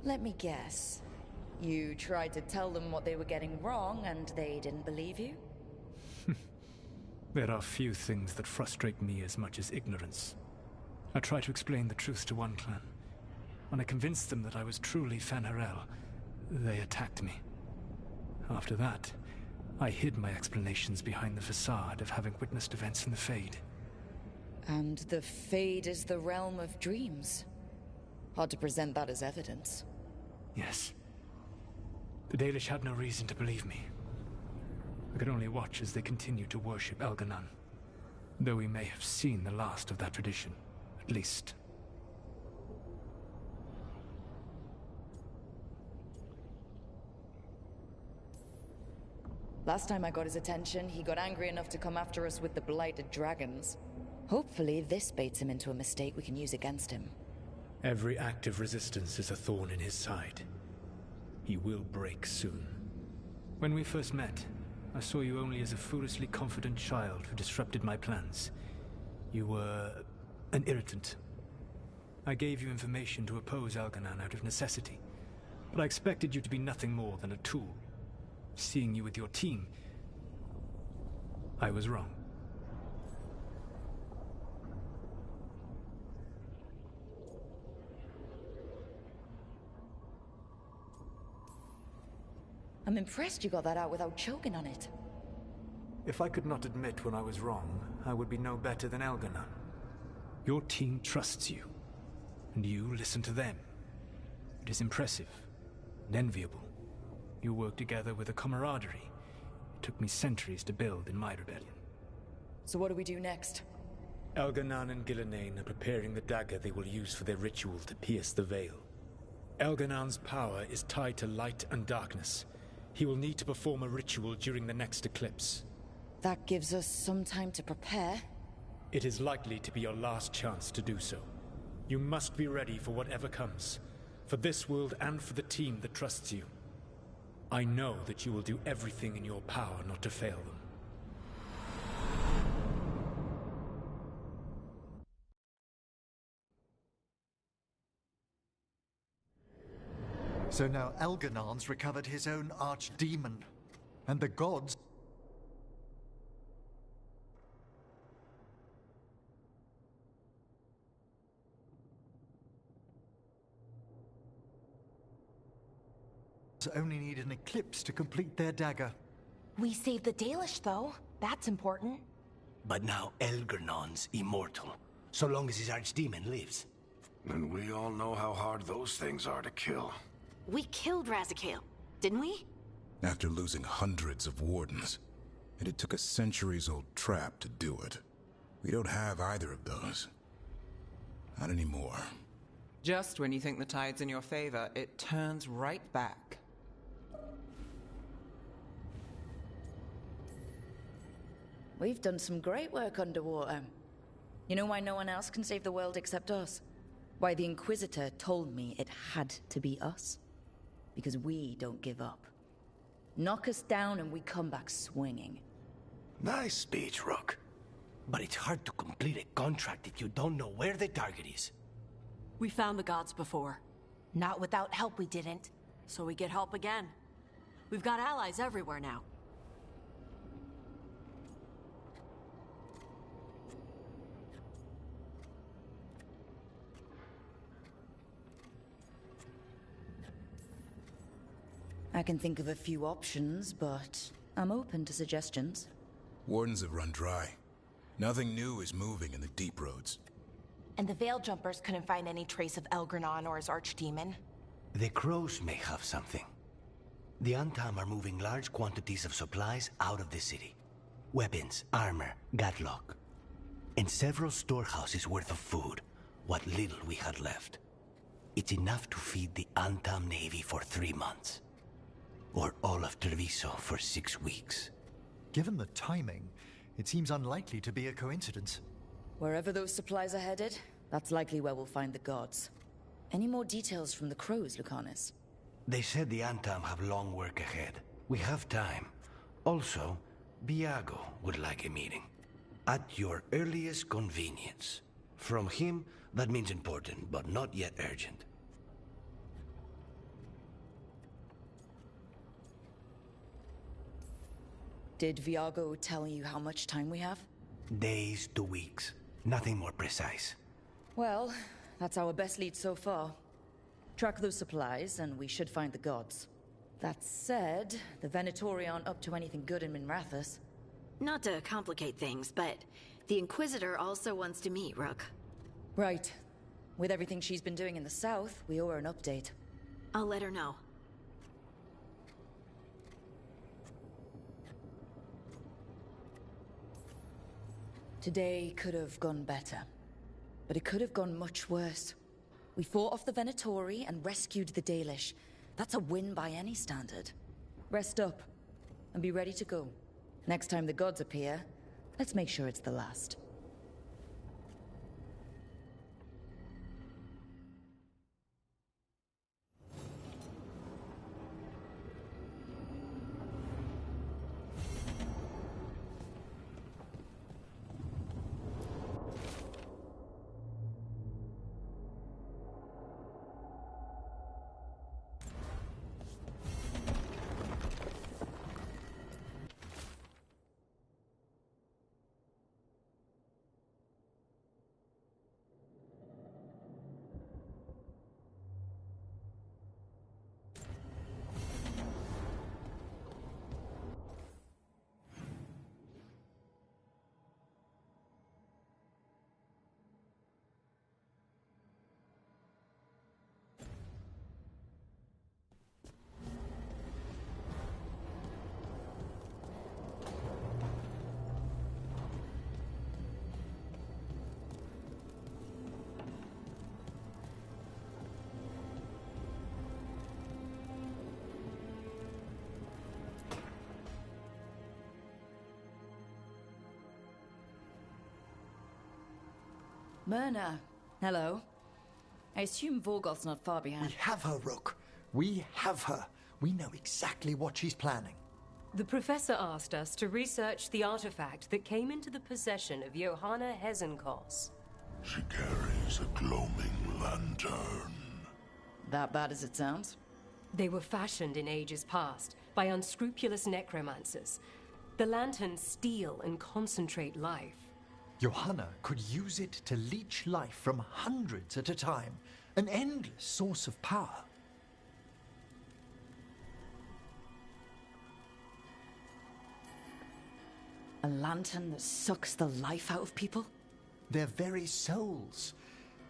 Let me guess. You tried to tell them what they were getting wrong, and they didn't believe you? There are few things that frustrate me as much as ignorance. I tried to explain the truth to one clan. When I convinced them that I was truly Fen'Harel, they attacked me. After that, I hid my explanations behind the facade of having witnessed events in the Fade. And the Fade is the realm of dreams. Hard to present that as evidence. Yes. The Dalish had no reason to believe me. I could only watch as they continued to worship Elganon, though we may have seen the last of that tradition, at least. Last time I got his attention, he got angry enough to come after us with the blighted dragons. Hopefully this baits him into a mistake we can use against him. Every act of resistance is a thorn in his side. He will break soon. When we first met, I saw you only as a foolishly confident child who disrupted my plans. You were an irritant. I gave you information to oppose Elganon out of necessity, but I expected you to be nothing more than a tool. Seeing you with your team, I was wrong. I'm impressed you got that out without choking on it. If I could not admit when I was wrong, I would be no better than Elganon. Your team trusts you, and you listen to them. It is impressive and enviable. You work together with a camaraderie it took me centuries to build in my rebellion. So what do we do next? Elganon and Gillenane are preparing the dagger they will use for their ritual to pierce the veil. Elganon's power is tied to light and darkness. He will need to perform a ritual during the next eclipse. That gives us some time to prepare. It is likely to be your last chance to do so. You must be ready for whatever comes, for this world and for the team that trusts you. I know that you will do everything in your power not to fail them. So now Elganon's recovered his own archdemon, and the gods only need an eclipse to complete their dagger. We saved the Dalish, though. That's important. But now Elgernon's immortal, so long as his archdemon lives. And we all know how hard those things are to kill. We killed Razikale, didn't we? After losing hundreds of wardens. And it took a centuries-old trap to do it. We don't have either of those. Not anymore. Just when you think the tide's in your favor, it turns right back. We've done some great work underwater. You know why no one else can save the world except us? Why the Inquisitor told me it had to be us? Because we don't give up. Knock us down and we come back swinging. Nice speech, Rook. But it's hard to complete a contract if you don't know where the target is. We found the gods before. Not without help, we didn't. So we get help again. We've got allies everywhere now. I can think of a few options, but I'm open to suggestions. Wardens have run dry. Nothing new is moving in the deep roads. And the Veil Jumpers couldn't find any trace of Elgranon or his archdemon. The crows may have something. The Antam are moving large quantities of supplies out of the city. Weapons, armor, gatlock. And several storehouses worth of food, what little we had left. It's enough to feed the Antam Navy for 3 months. Or all of Treviso for 6 weeks. Given the timing, it seems unlikely to be a coincidence. Wherever those supplies are headed, that's likely where we'll find the gods. Any more details from the crows, Lucanus? They said the Antam have long work ahead. We have time. Also, Biago would like a meeting. At your earliest convenience. From him, that means important, but not yet urgent. Did Viago tell you how much time we have? Days to weeks. Nothing more precise. Well, that's our best lead so far. Track those supplies, and we should find the gods. That said, the Venatori aren't up to anything good in Minrathous. Not to complicate things, but the Inquisitor also wants to meet Rook. Right. With everything she's been doing in the south, we owe her an update. I'll let her know. Today could have gone better. But it could have gone much worse. We fought off the Venatori and rescued the Dalish. That's a win by any standard. Rest up, and be ready to go. Next time the gods appear, let's make sure it's the last. Myrna, hello. I assume Vorgoth's not far behind. We have her, Rook. We have her. We know exactly what she's planning. The professor asked us to research the artifact that came into the possession of Johanna Hezenkos. She carries a gloaming lantern. That bad as it sounds? They were fashioned in ages past by unscrupulous necromancers. The lanterns steal and concentrate life. Johanna could use it to leech life from hundreds at a time. An endless source of power. A lantern that sucks the life out of people? Their very souls.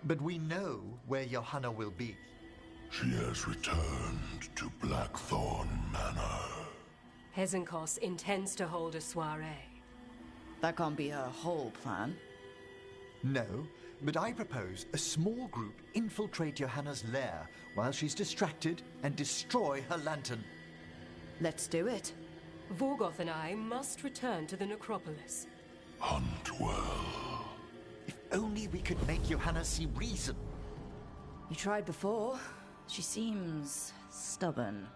But we know where Johanna will be. She has returned to Blackthorn Manor. Hezenkos intends to hold a soiree. That can't be her whole plan. No, but I propose a small group infiltrate Johanna's lair while she's distracted and destroy her lantern. Let's do it. Vorgoth and I must return to the necropolis. Hunt well. If only we could make Johanna see reason. You tried before. She seems stubborn.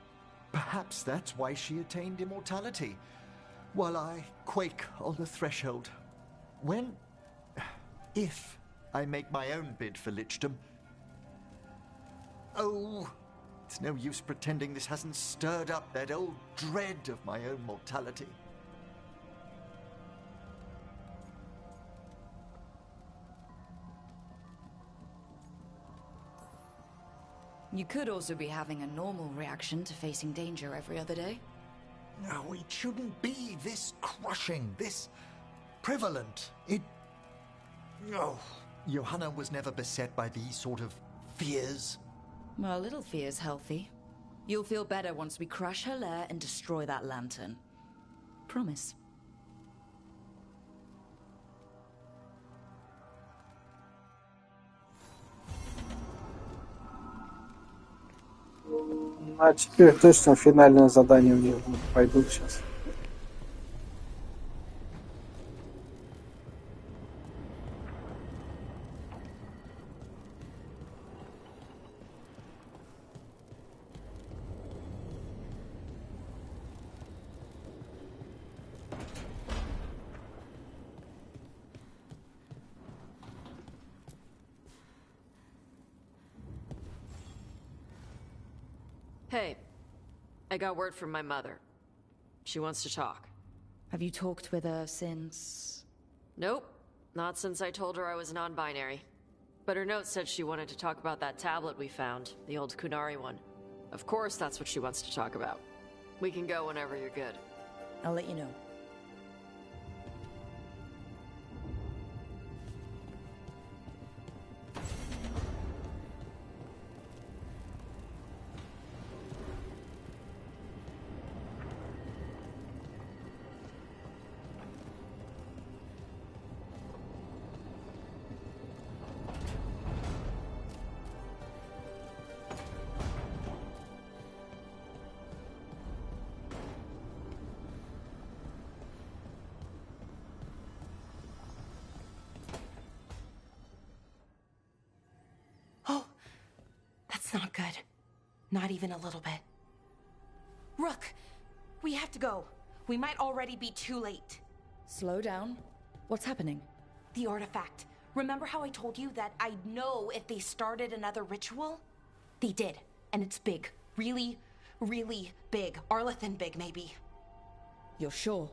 Perhaps that's why she attained immortality, while I quake on the threshold. If I make my own bid for lichdom... Oh, it's no use pretending this hasn't stirred up that old dread of my own mortality. You could also be having a normal reaction to facing danger every other day. No, it shouldn't be this crushing, this prevalent. No. Johanna was never beset by these sort of fears. Well, a little fear's healthy. You'll feel better once we crash her lair and destroy that lantern. Promise. А теперь точно финальное задание у них будет. Пойду сейчас. Hey, I got word from my mother. She wants to talk. Have you talked with her since... Nope, not since I told her I was non-binary. But her note said she wanted to talk about that tablet we found, the old Kunari one. Of course that's what she wants to talk about. We can go whenever you're good. I'll let you know. Not good. Not even a little bit. Rook, we have to go. We might already be too late. Slow down. What's happening? The artifact. Remember how I told you that I'd know if they started another ritual? They did, and it's big. Really, really big. Arlathan big, maybe. You're sure?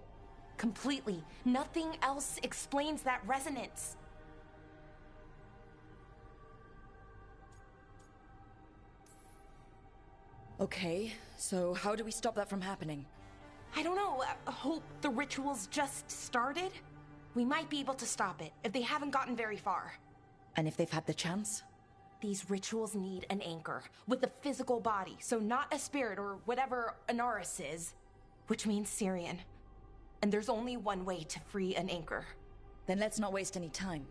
Completely. Nothing else explains that resonance. Okay, so how do we stop that from happening? I don't know. I hope the ritual's just started. We might be able to stop it if they haven't gotten very far. And if they've had the chance? These rituals need an anchor with a physical body, so not a spirit or whatever Anaris is, which means Syrian. And there's only one way to free an anchor. Then let's not waste any time.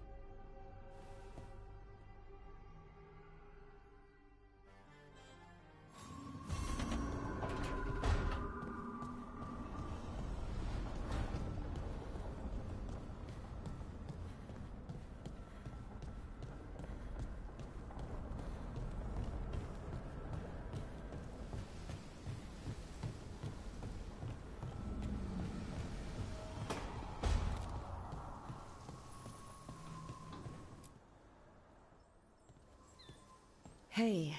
Hey,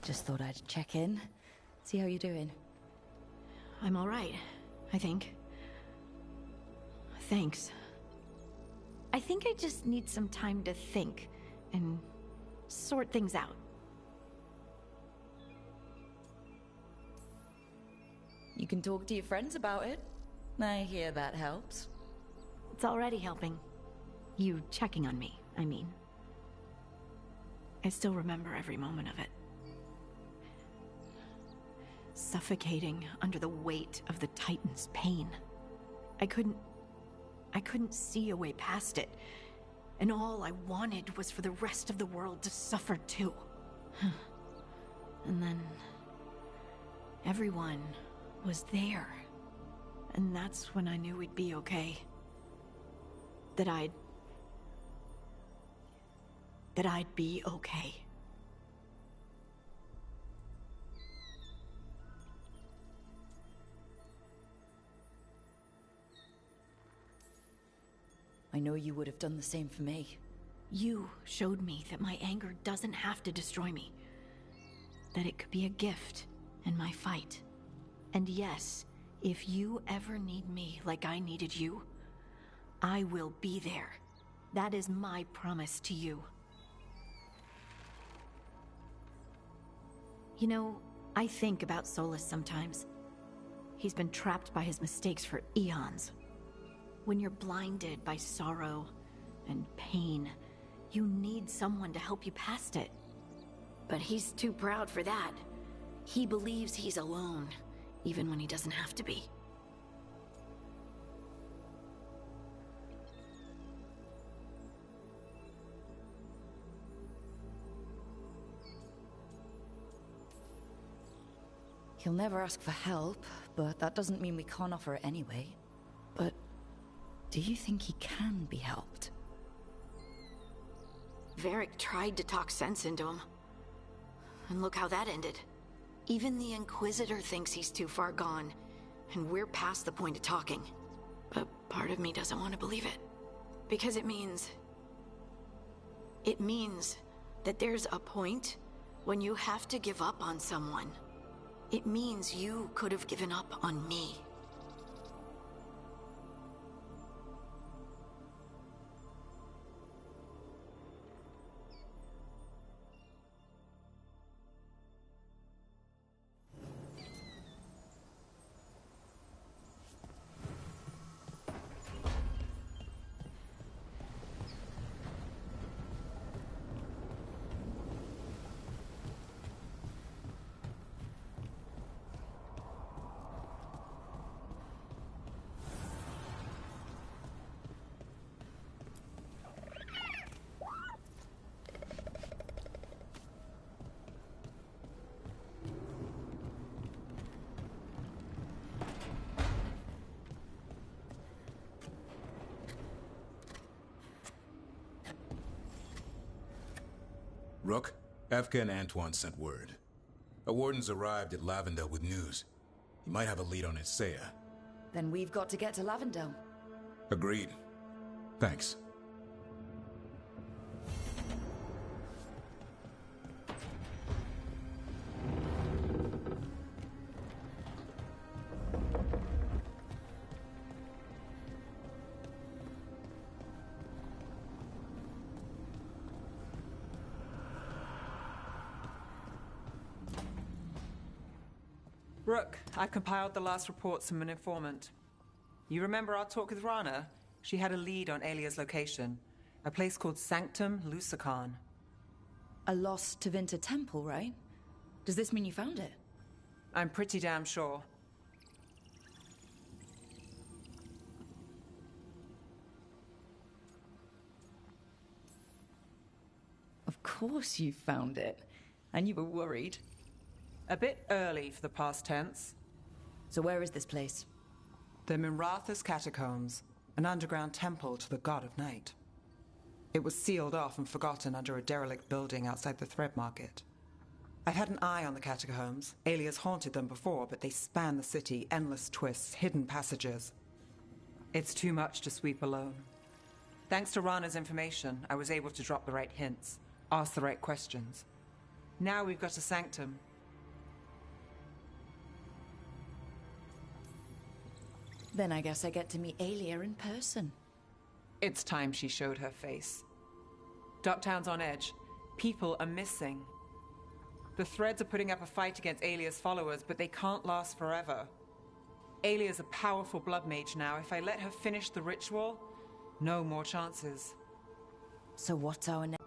just thought I'd check in. See how you're doing. I'm all right, I think. Thanks. I think I just need some time to think and sort things out. You can talk to your friends about it. I hear that helps. It's already helping. You checking on me, I mean. I still remember every moment of it. Suffocating under the weight of the Titan's pain. I couldn't see a way past it. And all I wanted was for the rest of the world to suffer too. And then everyone was there. And that's when I knew we'd be okay. That I'd be okay. I know you would have done the same for me. You showed me that my anger doesn't have to destroy me. That it could be a gift in my fight. And yes, if you ever need me like I needed you, I will be there. That is my promise to you. You know, I think about Solus sometimes. He's been trapped by his mistakes for eons. When you're blinded by sorrow and pain, you need someone to help you past it. But he's too proud for that. He believes he's alone, even when he doesn't have to be. He'll never ask for help, but that doesn't mean we can't offer it anyway. But do you think he can be helped? Varric tried to talk sense into him. And look how that ended. Even the Inquisitor thinks he's too far gone, and we're past the point of talking. But part of me doesn't want to believe it. Because it means that there's a point when you have to give up on someone. It means you could have given up on me. Rook, Evka and Antoine sent word. A warden's arrived at Lavendale with news. He might have a lead on Isaiah. Then we've got to get to Lavendale. Agreed. Thanks. Rook, I've compiled the last reports from an informant. You remember our talk with Rana? She had a lead on Alia's location. A place called Sanctum Lucican. A lost Tevinter temple, right? Does this mean you found it? I'm pretty damn sure. Of course you found it. And you were worried. A bit early for the past tense. So where is this place? The Minratha's Catacombs, an underground temple to the god of night. It was sealed off and forgotten under a derelict building outside the Thread Market. I've had an eye on the catacombs. Alias haunted them before, but they span the city, endless twists, hidden passages. It's too much to sweep alone. Thanks to Rana's information, I was able to drop the right hints, ask the right questions. Now we've got a sanctum. Then I guess I get to meet Aelia in person. It's time she showed her face. Docktown's on edge. People are missing. The Threads are putting up a fight against Aelia's followers, but they can't last forever. Aelia's a powerful blood mage now. If I let her finish the ritual, no more chances. So what's our next?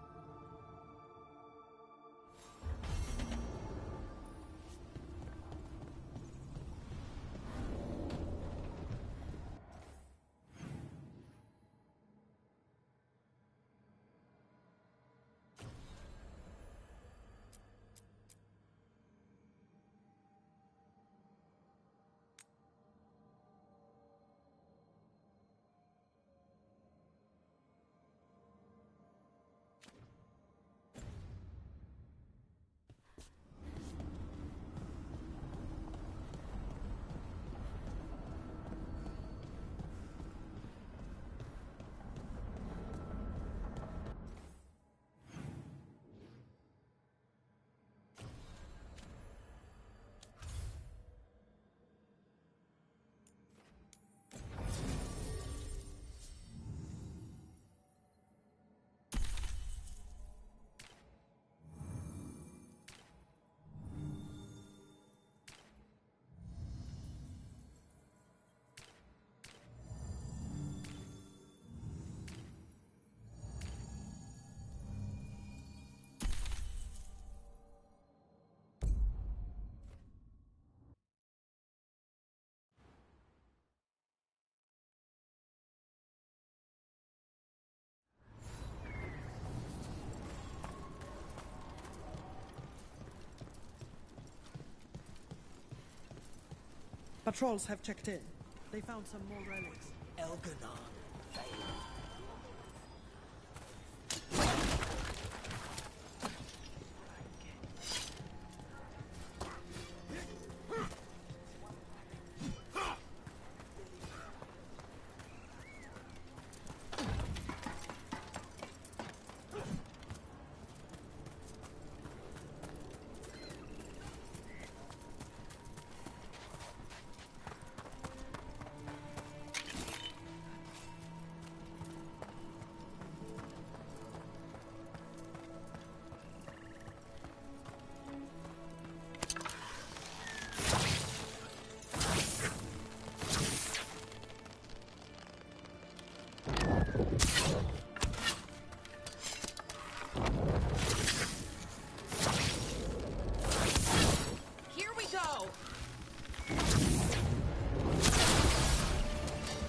Patrols have checked in. They found some more relics. Elganon.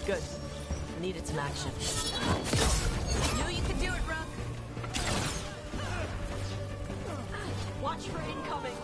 Good. Needed some action. Knew you could do it, Rook. Watch for incoming.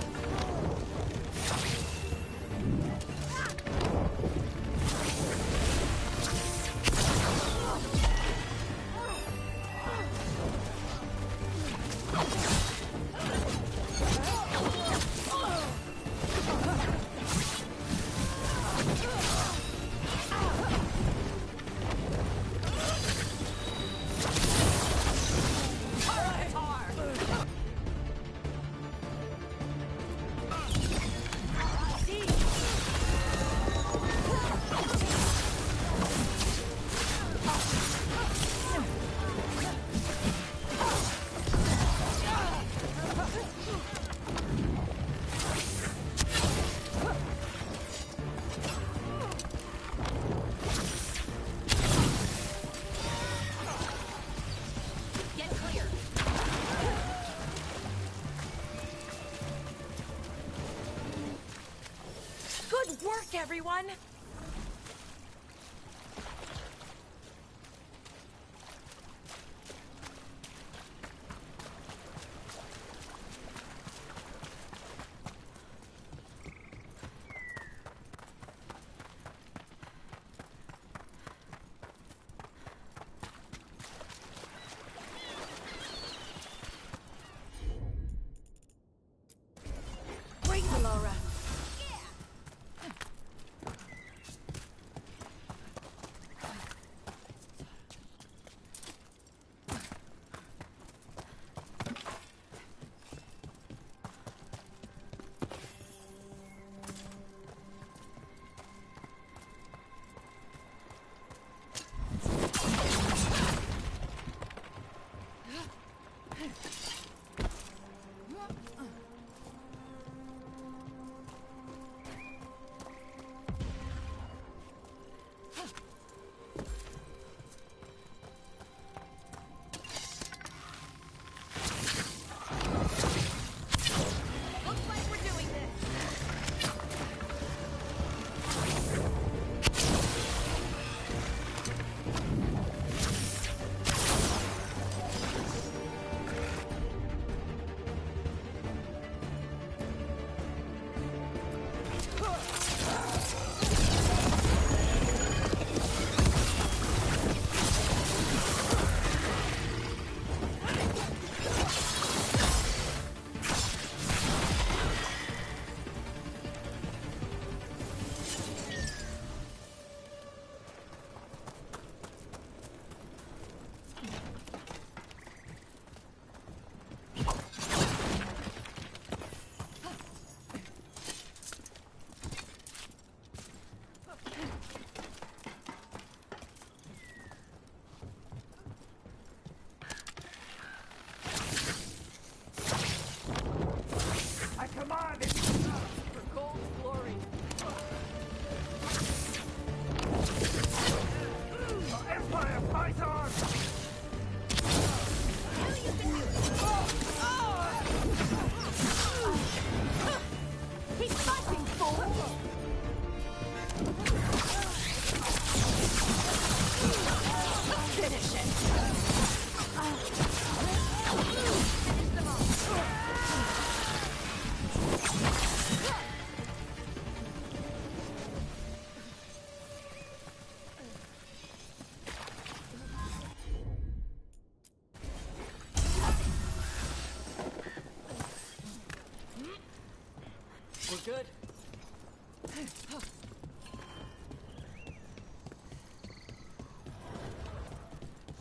Good work, everyone!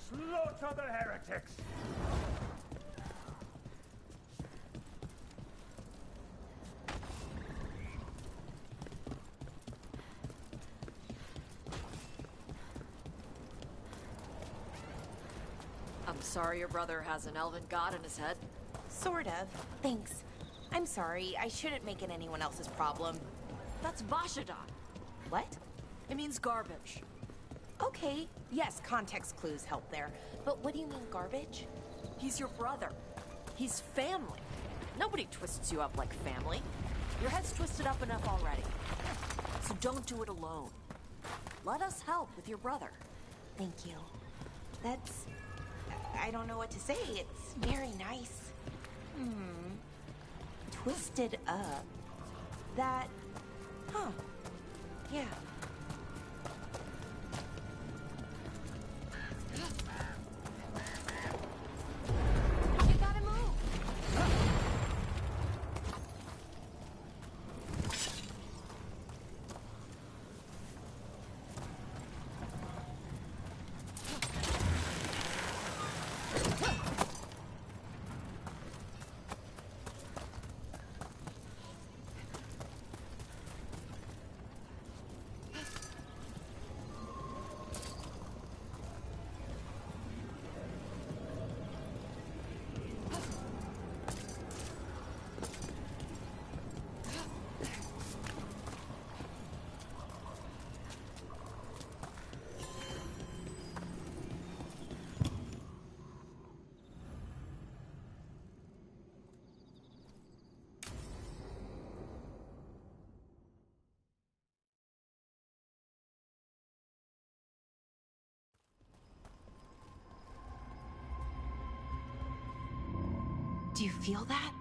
Slaughter the heretics! I'm sorry your brother has an elven god in his head. Sort of. Thanks. I'm sorry. I shouldn't make it anyone else's problem. That's Bashadon. What? It means garbage. Okay. Yes, context clues help there. But what do you mean, garbage? He's your brother. He's family. Nobody twists you up like family. Your head's twisted up enough already. So don't do it alone. Let us help with your brother. Thank you. That's... I don't know what to say. It's very nice. Twisted up. That... Huh. Yeah. You gotta move! Do you feel that?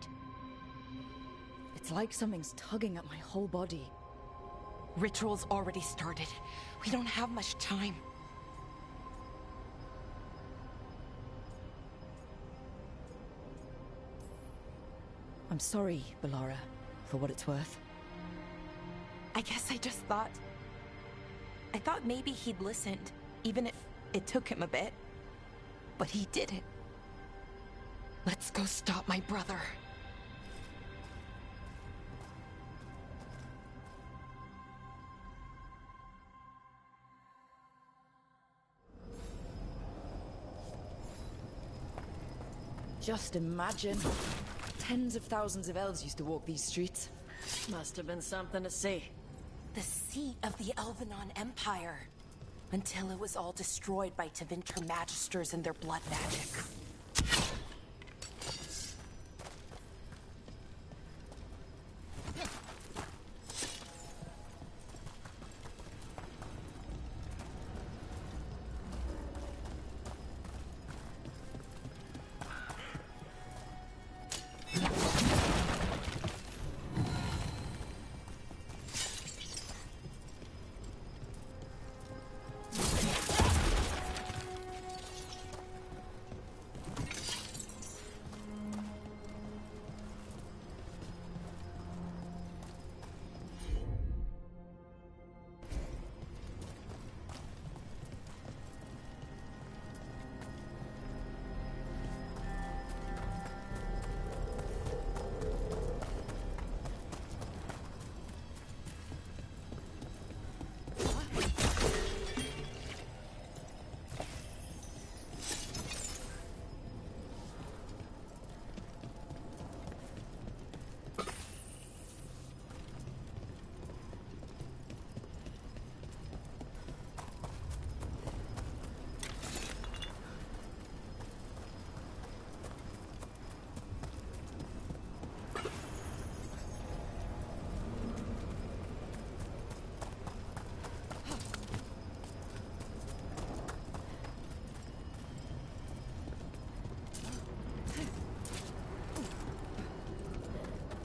It's like something's tugging at my whole body. Ritual's already started. We don't have much time. I'm sorry, Bellara, for what it's worth. I guess I just thought... I thought maybe he'd listened, even if it took him a bit. But he didn't. Let's go stop my brother. Just imagine. Tens of thousands of elves used to walk these streets. Must have been something to see. The seat of the Elvenon Empire. Until it was all destroyed by Tevinter Magisters and their blood magic.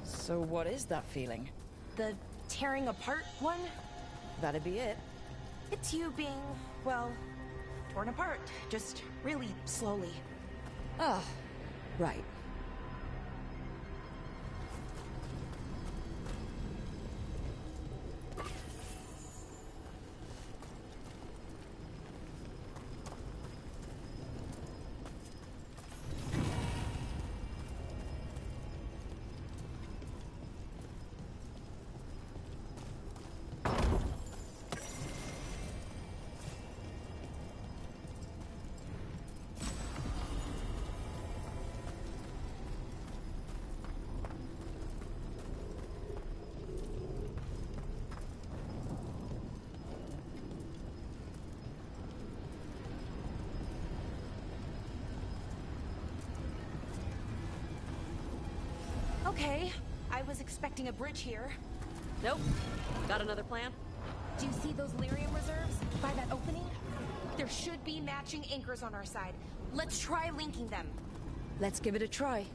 So what is that feeling? The tearing apart one? That'd be it. It's you being, well, torn apart. Just really slowly. Ah, right. Okay, I was expecting a bridge here. Nope. Got another plan? Do you see those lyrium reserves by that opening? There should be matching anchors on our side. Let's try linking them. Let's give it a try.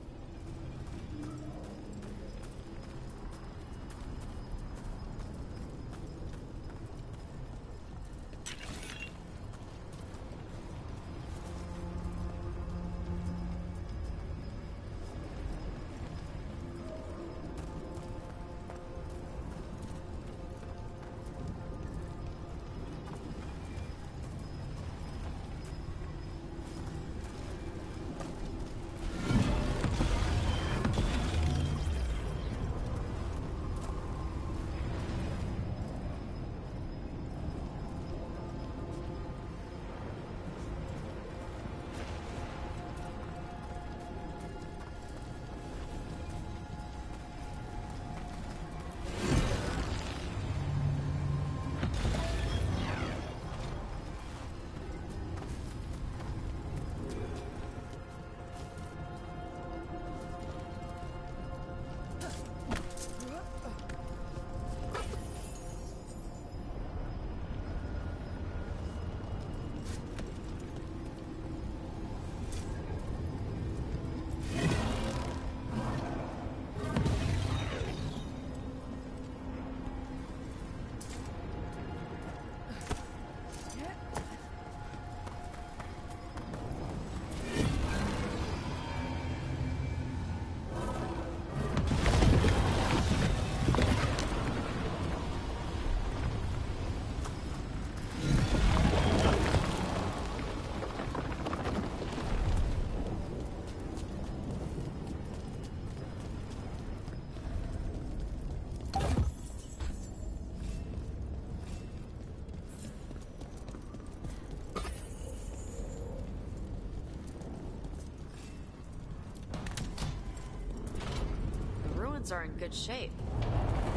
Are in good shape.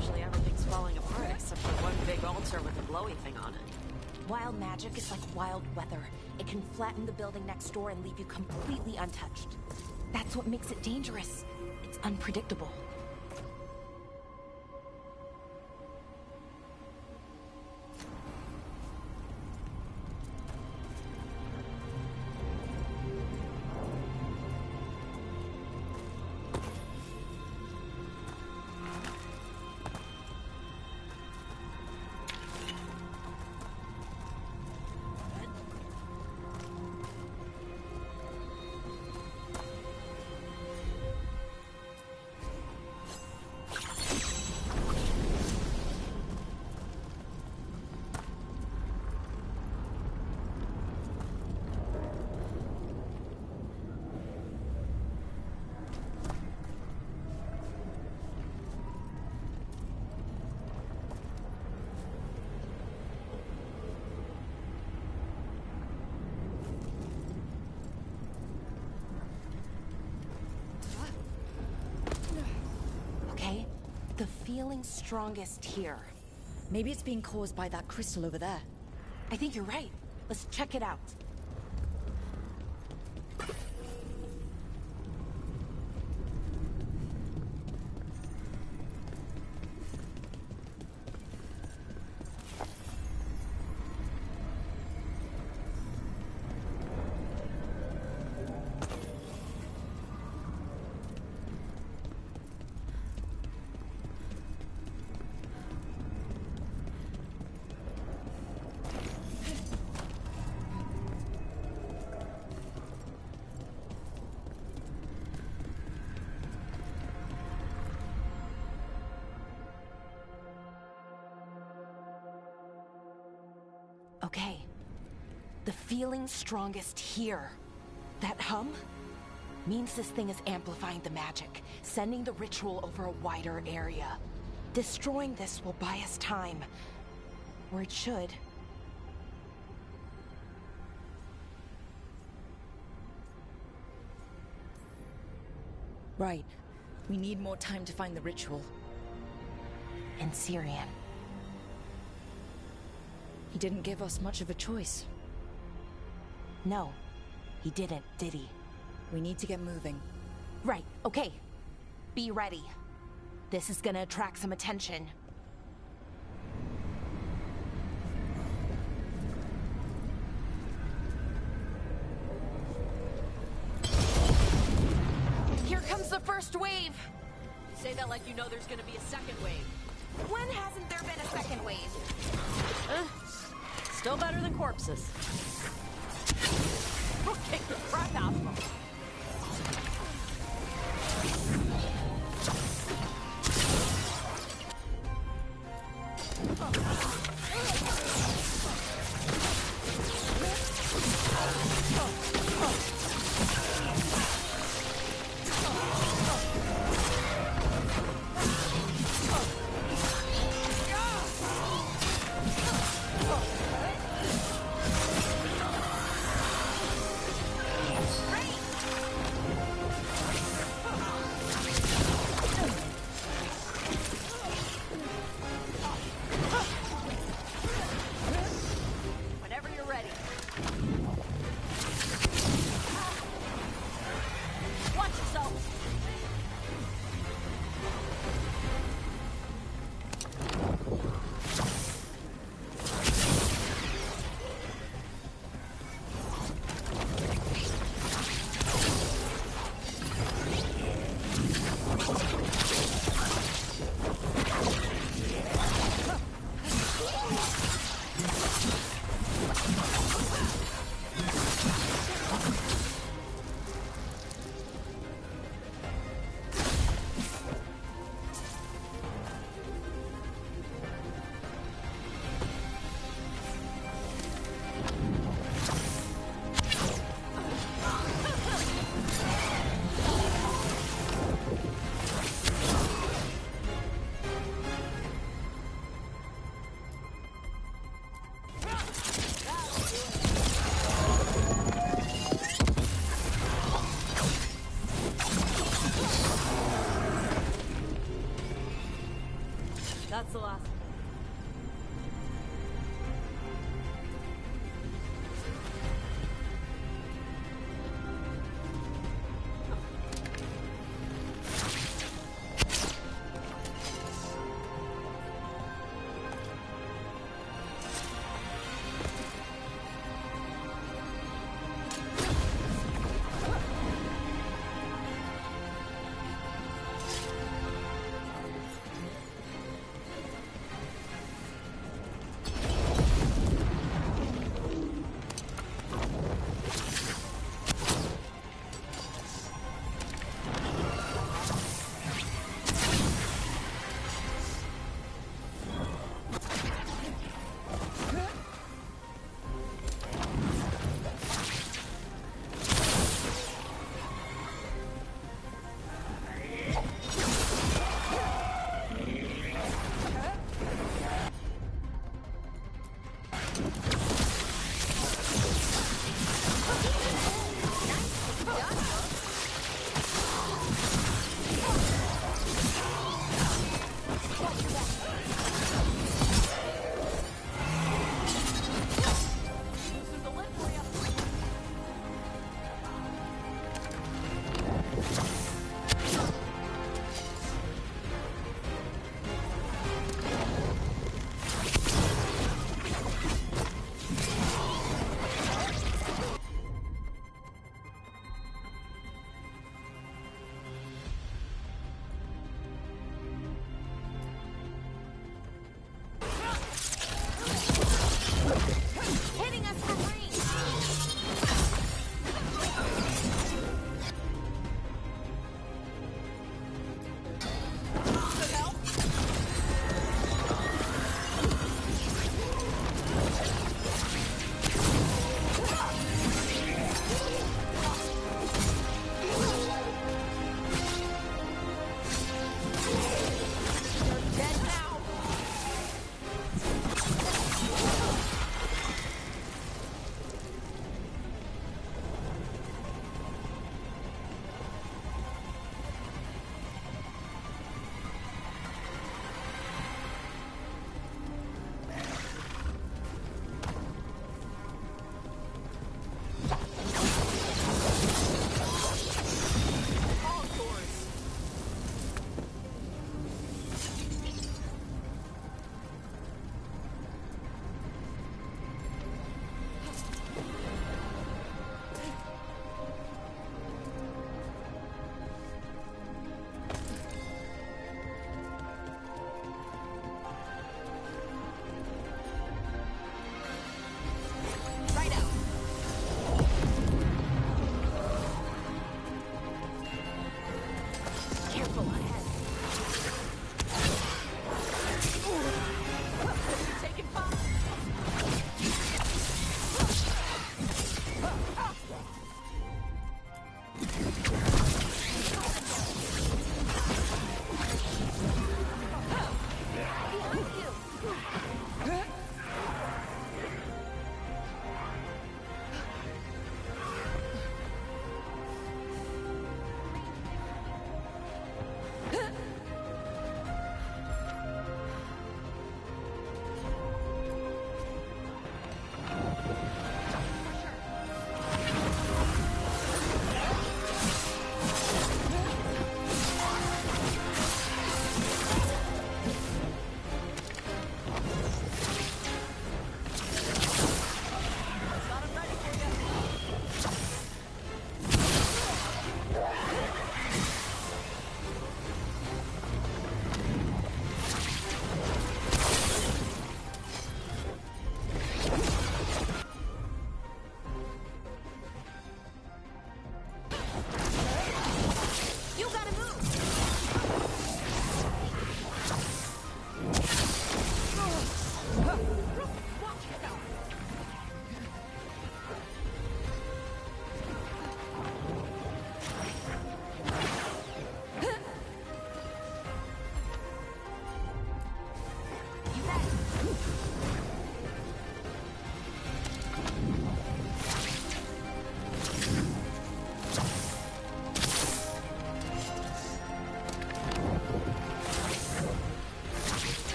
Usually everything's falling apart except for one big altar with a glowy thing on it. Wild magic is like wild weather. It can flatten the building next door and leave you completely untouched. That's what makes it dangerous. It's unpredictable. The feeling's strongest here. Maybe it's being caused by that crystal over there. I think you're right. Let's check it out. Okay. The feeling's strongest here. That hum means this thing is amplifying the magic, sending the ritual over a wider area. Destroying this will buy us time. Or it should. Right. We need more time to find the ritual. And Syrian. He didn't give us much of a choice. No, he didn't, did he? We need to get moving. Right, okay. Be ready. This is gonna attract some attention. Here comes the first wave! You say that like you know there's gonna be a second wave. When hasn't there been a second wave? Still better than corpses. We'll kick the crap out of them. Whenever you're ready. Watch yourself! That's the last one.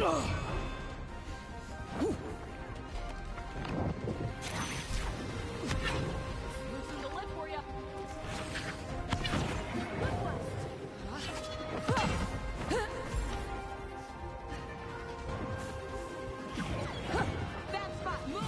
Loosen the lid for ya. Bad spot, move!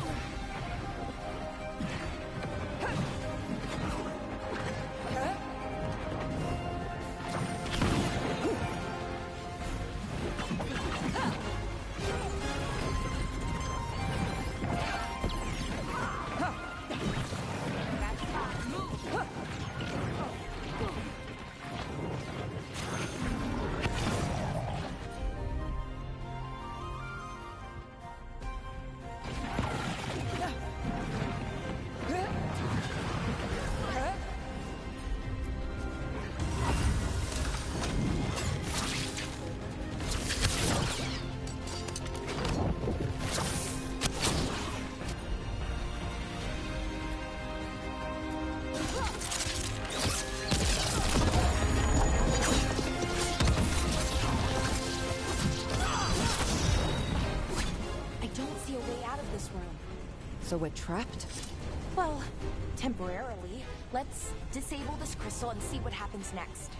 So we're trapped? Well, temporarily. Let's disable this crystal and see what happens next.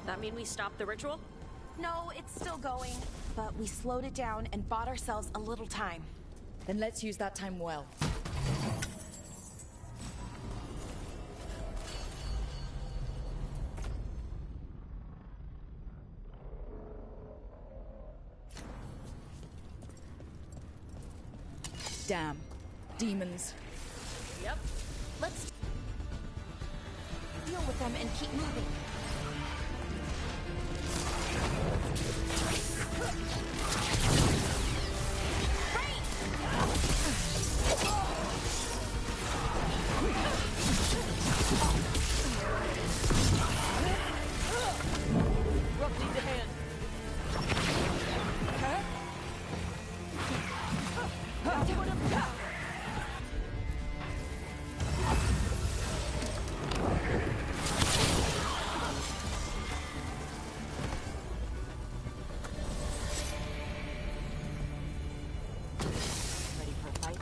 That mean we stopped the ritual? No, it's still going, but we slowed it down and bought ourselves a little time. Then let's use that time well. Damn. Demons. Yep. Let's deal with them and keep moving. Rough needs a hand. Ready for a fight?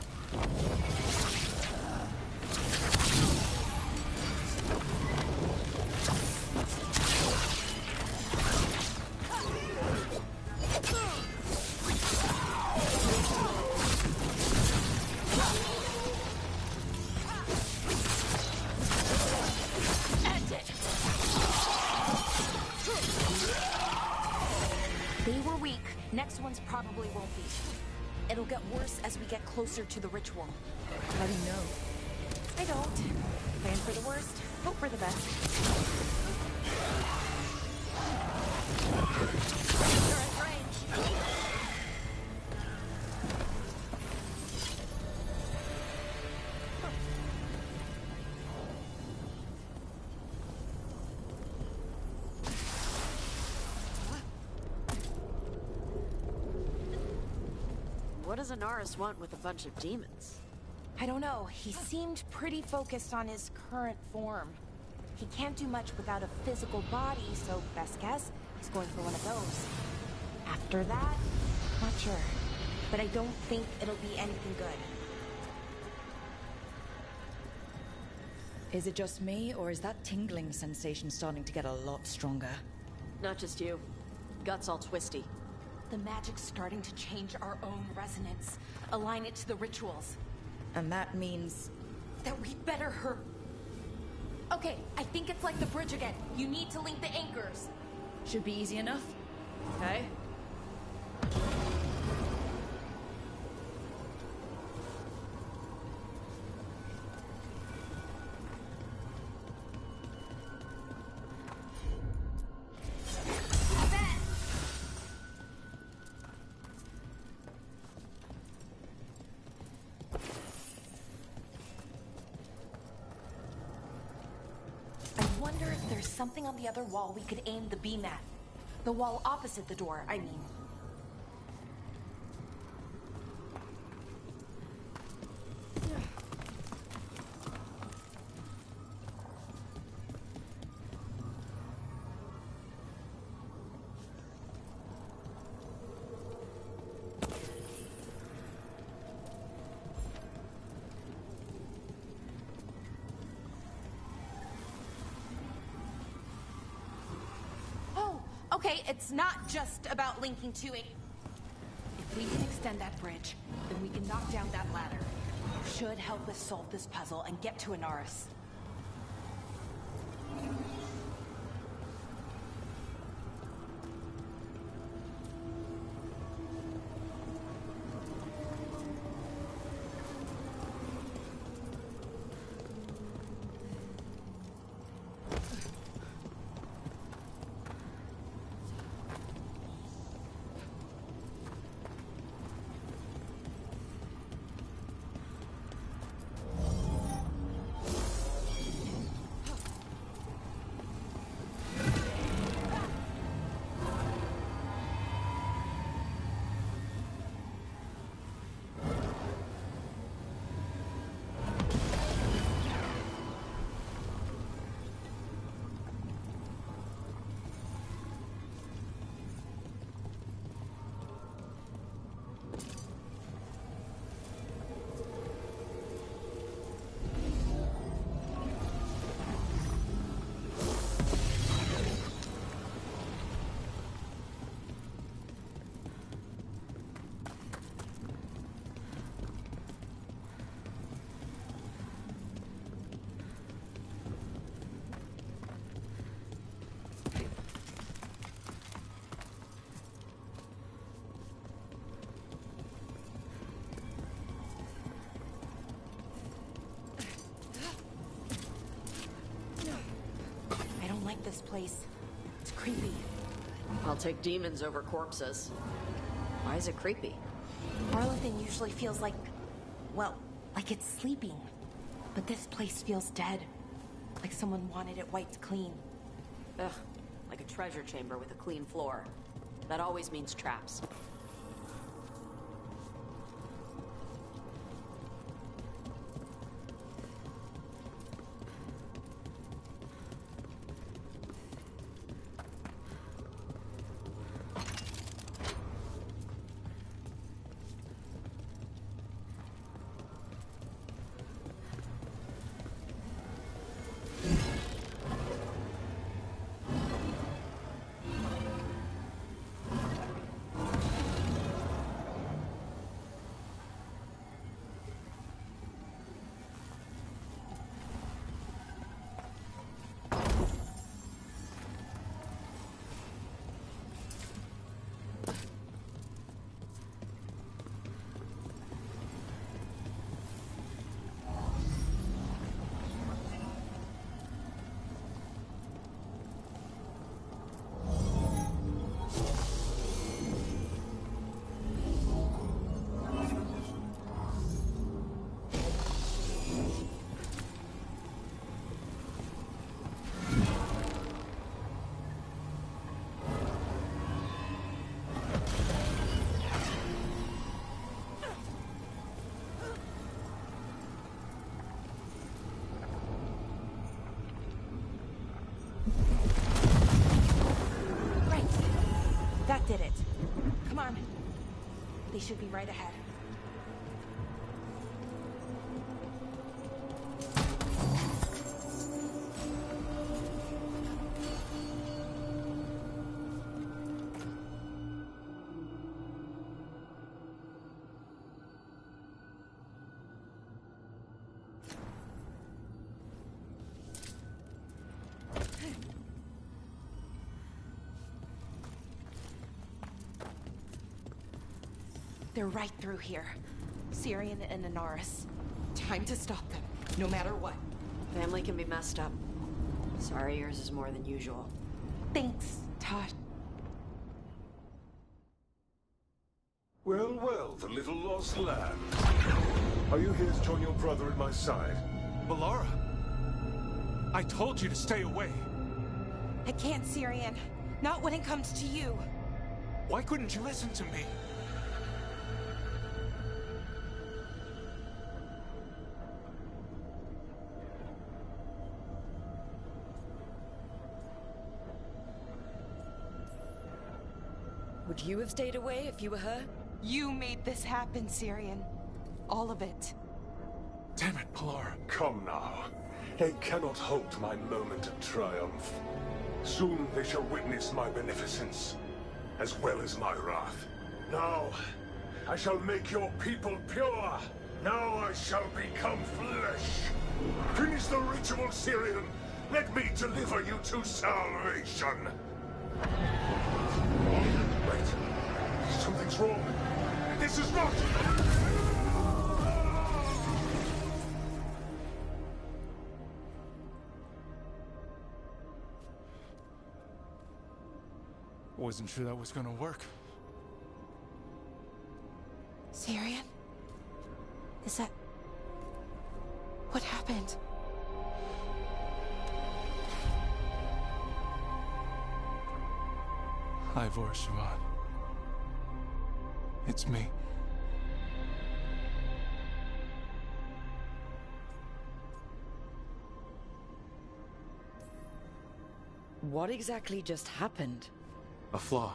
They were weak. Next ones probably won't be. It'll get worse as we get closer to the ritual. How do you know? I don't. Plan for the worst, hope for the best. They're at range. What does Anaris want with a bunch of demons? I don't know. He seemed pretty focused on his current form. He can't do much without a physical body, so best guess, he's going for one of those. After that, not sure. But I don't think it'll be anything good. Is it just me, or is that tingling sensation starting to get a lot stronger? Not just you. Gut's all twisty. The magic's starting to change our own resonance. Align it to the rituals. And that means... that we'd better hurry. Okay, I think it's like the bridge again. You need to link the anchors. Should be easy enough. Okay. Something on the other wall we could aim the beam at. The wall opposite the door, I mean. Okay, it's not just about linking to it. If we can extend that bridge, then we can knock down that ladder. Should help us solve this puzzle and get to Inaris. This place. It's creepy. I'll take demons over corpses. Why is it creepy? Arlington usually feels like, well, like it's sleeping. But this place feels dead. Like someone wanted it wiped clean. Ugh, like a treasure chamber with a clean floor. That always means traps. They should be right ahead. They're right through here. Syrian and Anaris. Time to stop them, no matter what. Family can be messed up. Sorry, yours is more than usual. Thanks, Todd. Well, well, the little lost lamb. Are you here to join your brother at my side? Bellara! I told you to stay away. I can't, Syrian. Not when it comes to you. Why couldn't you listen to me? Would you have stayed away if you were her? You made this happen, Syrian. All of it. Damn it, Bellara. Come now. They cannot halt my moment of triumph. Soon they shall witness my beneficence, as well as my wrath. Now, I shall make your people pure. Now I shall become flesh. Finish the ritual, Syrian. Let me deliver you to salvation. Wait. Something's wrong. This is not... Wasn't sure that was gonna work. Syrian? Is that... what happened? Ivor Siobhan. It's me. What exactly just happened? A flaw.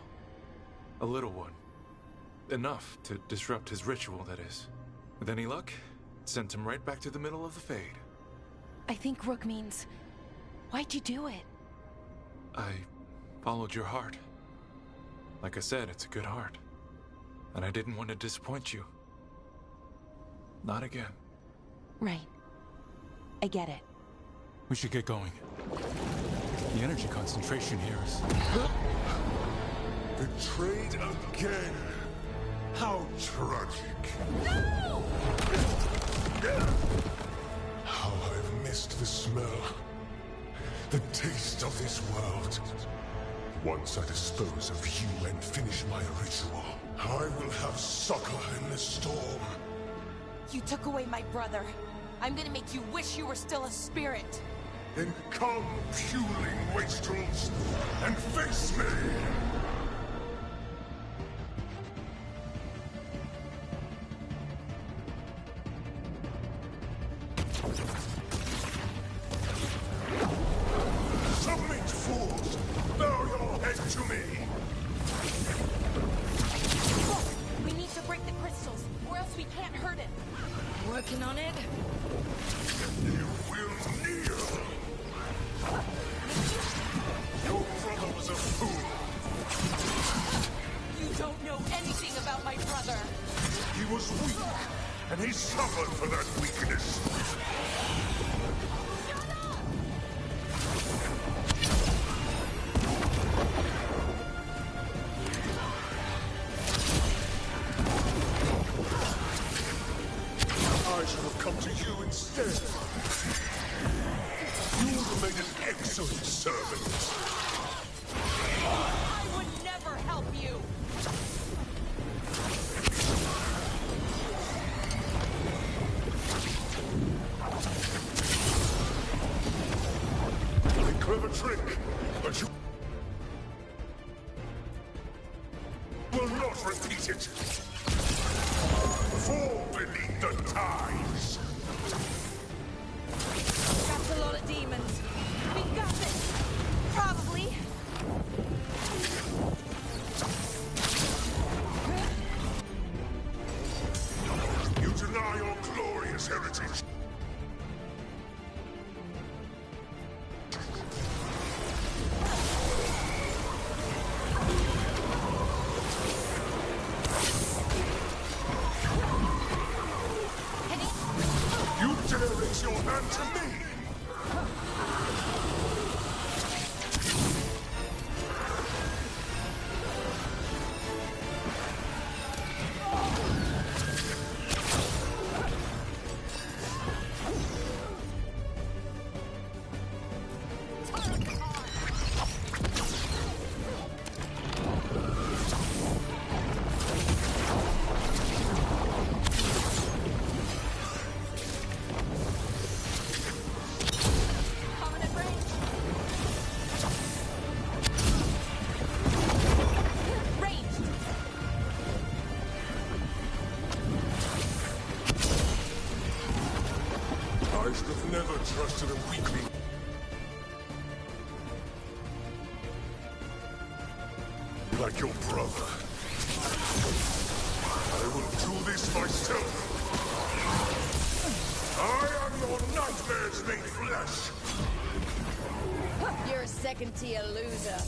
A little one. Enough to disrupt his ritual, that is. With any luck, it sent him right back to the middle of the Fade. I think Rook means... why'd you do it? I followed your heart. Like I said, it's a good heart. And I didn't want to disappoint you. Not again. Right. I get it. We should get going. The energy concentration here is... Betrayed again. How tragic. No! How I've missed the smell. The taste of this world. Once I dispose of you and finish my ritual, I will have succor in the storm. You took away my brother. I'm gonna make you wish you were still a spirit. Then come, puling wastrels, and face me! Submit, fools! Bow your head to me! Look, we need to break the crystals, or else we can't hurt it. Working on it? You will kneel! Your brother was a fool! You don't know anything about my brother! He was weak, and he suffered for that weakness. I should have come to you instead. You would have made an excellent servant. I would never help you! A clever trick, but you will not repeat it. Fall beneath the tides. That's a lot of demons. We got this! Probably. to me! I should have never trusted a weakling. Like your brother. I will do this myself. I am your nightmares made flesh. You're a second-tier loser.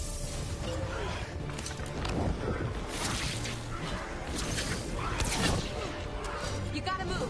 You gotta move.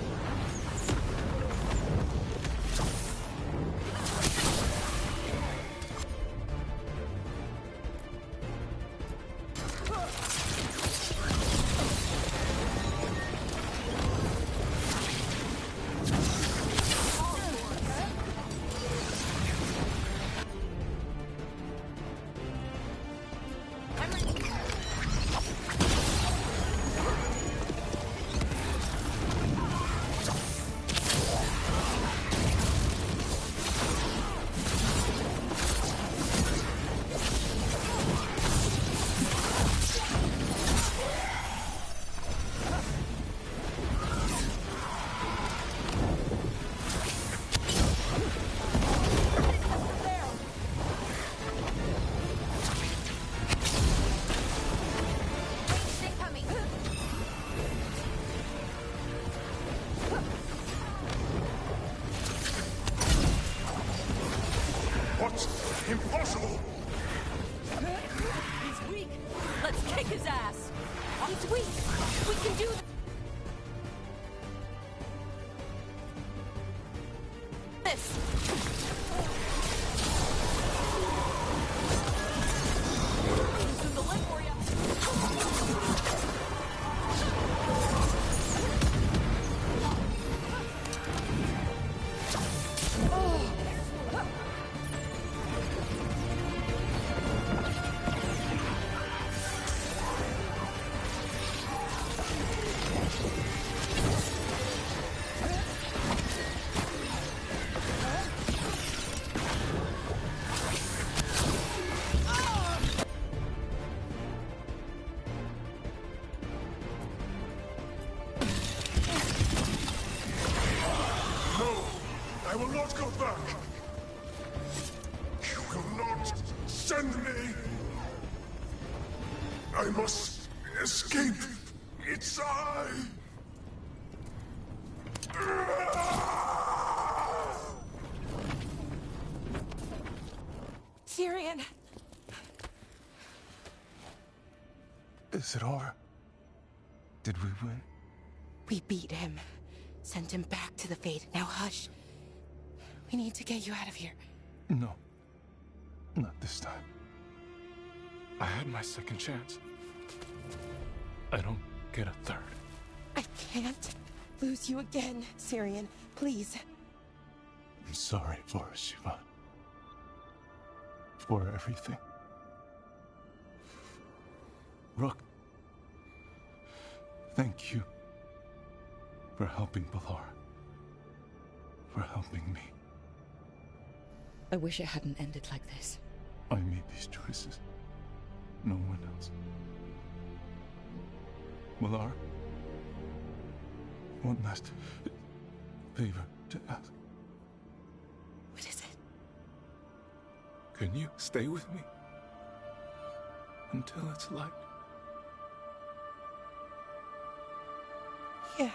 What? Impossible! He's weak. Let's kick his ass. He's weak. We can do this. Loosen the leg for I will not go back! You will not send me! I must escape! It's I! Tyrion! Is it over? Did we win? We beat him. Sent him back to the Fade. Now hush. We need to get you out of here. No. Not this time. I had my second chance. I don't get a third. I can't lose you again, Tyrion. Please. I'm sorry for Siobhan. For everything. Rook. Thank you. For helping Balar. For helping me. I wish it hadn't ended like this. I made these choices. No one else. Balar. One last favor to ask. What is it? Can you stay with me? Until it's light? Yeah.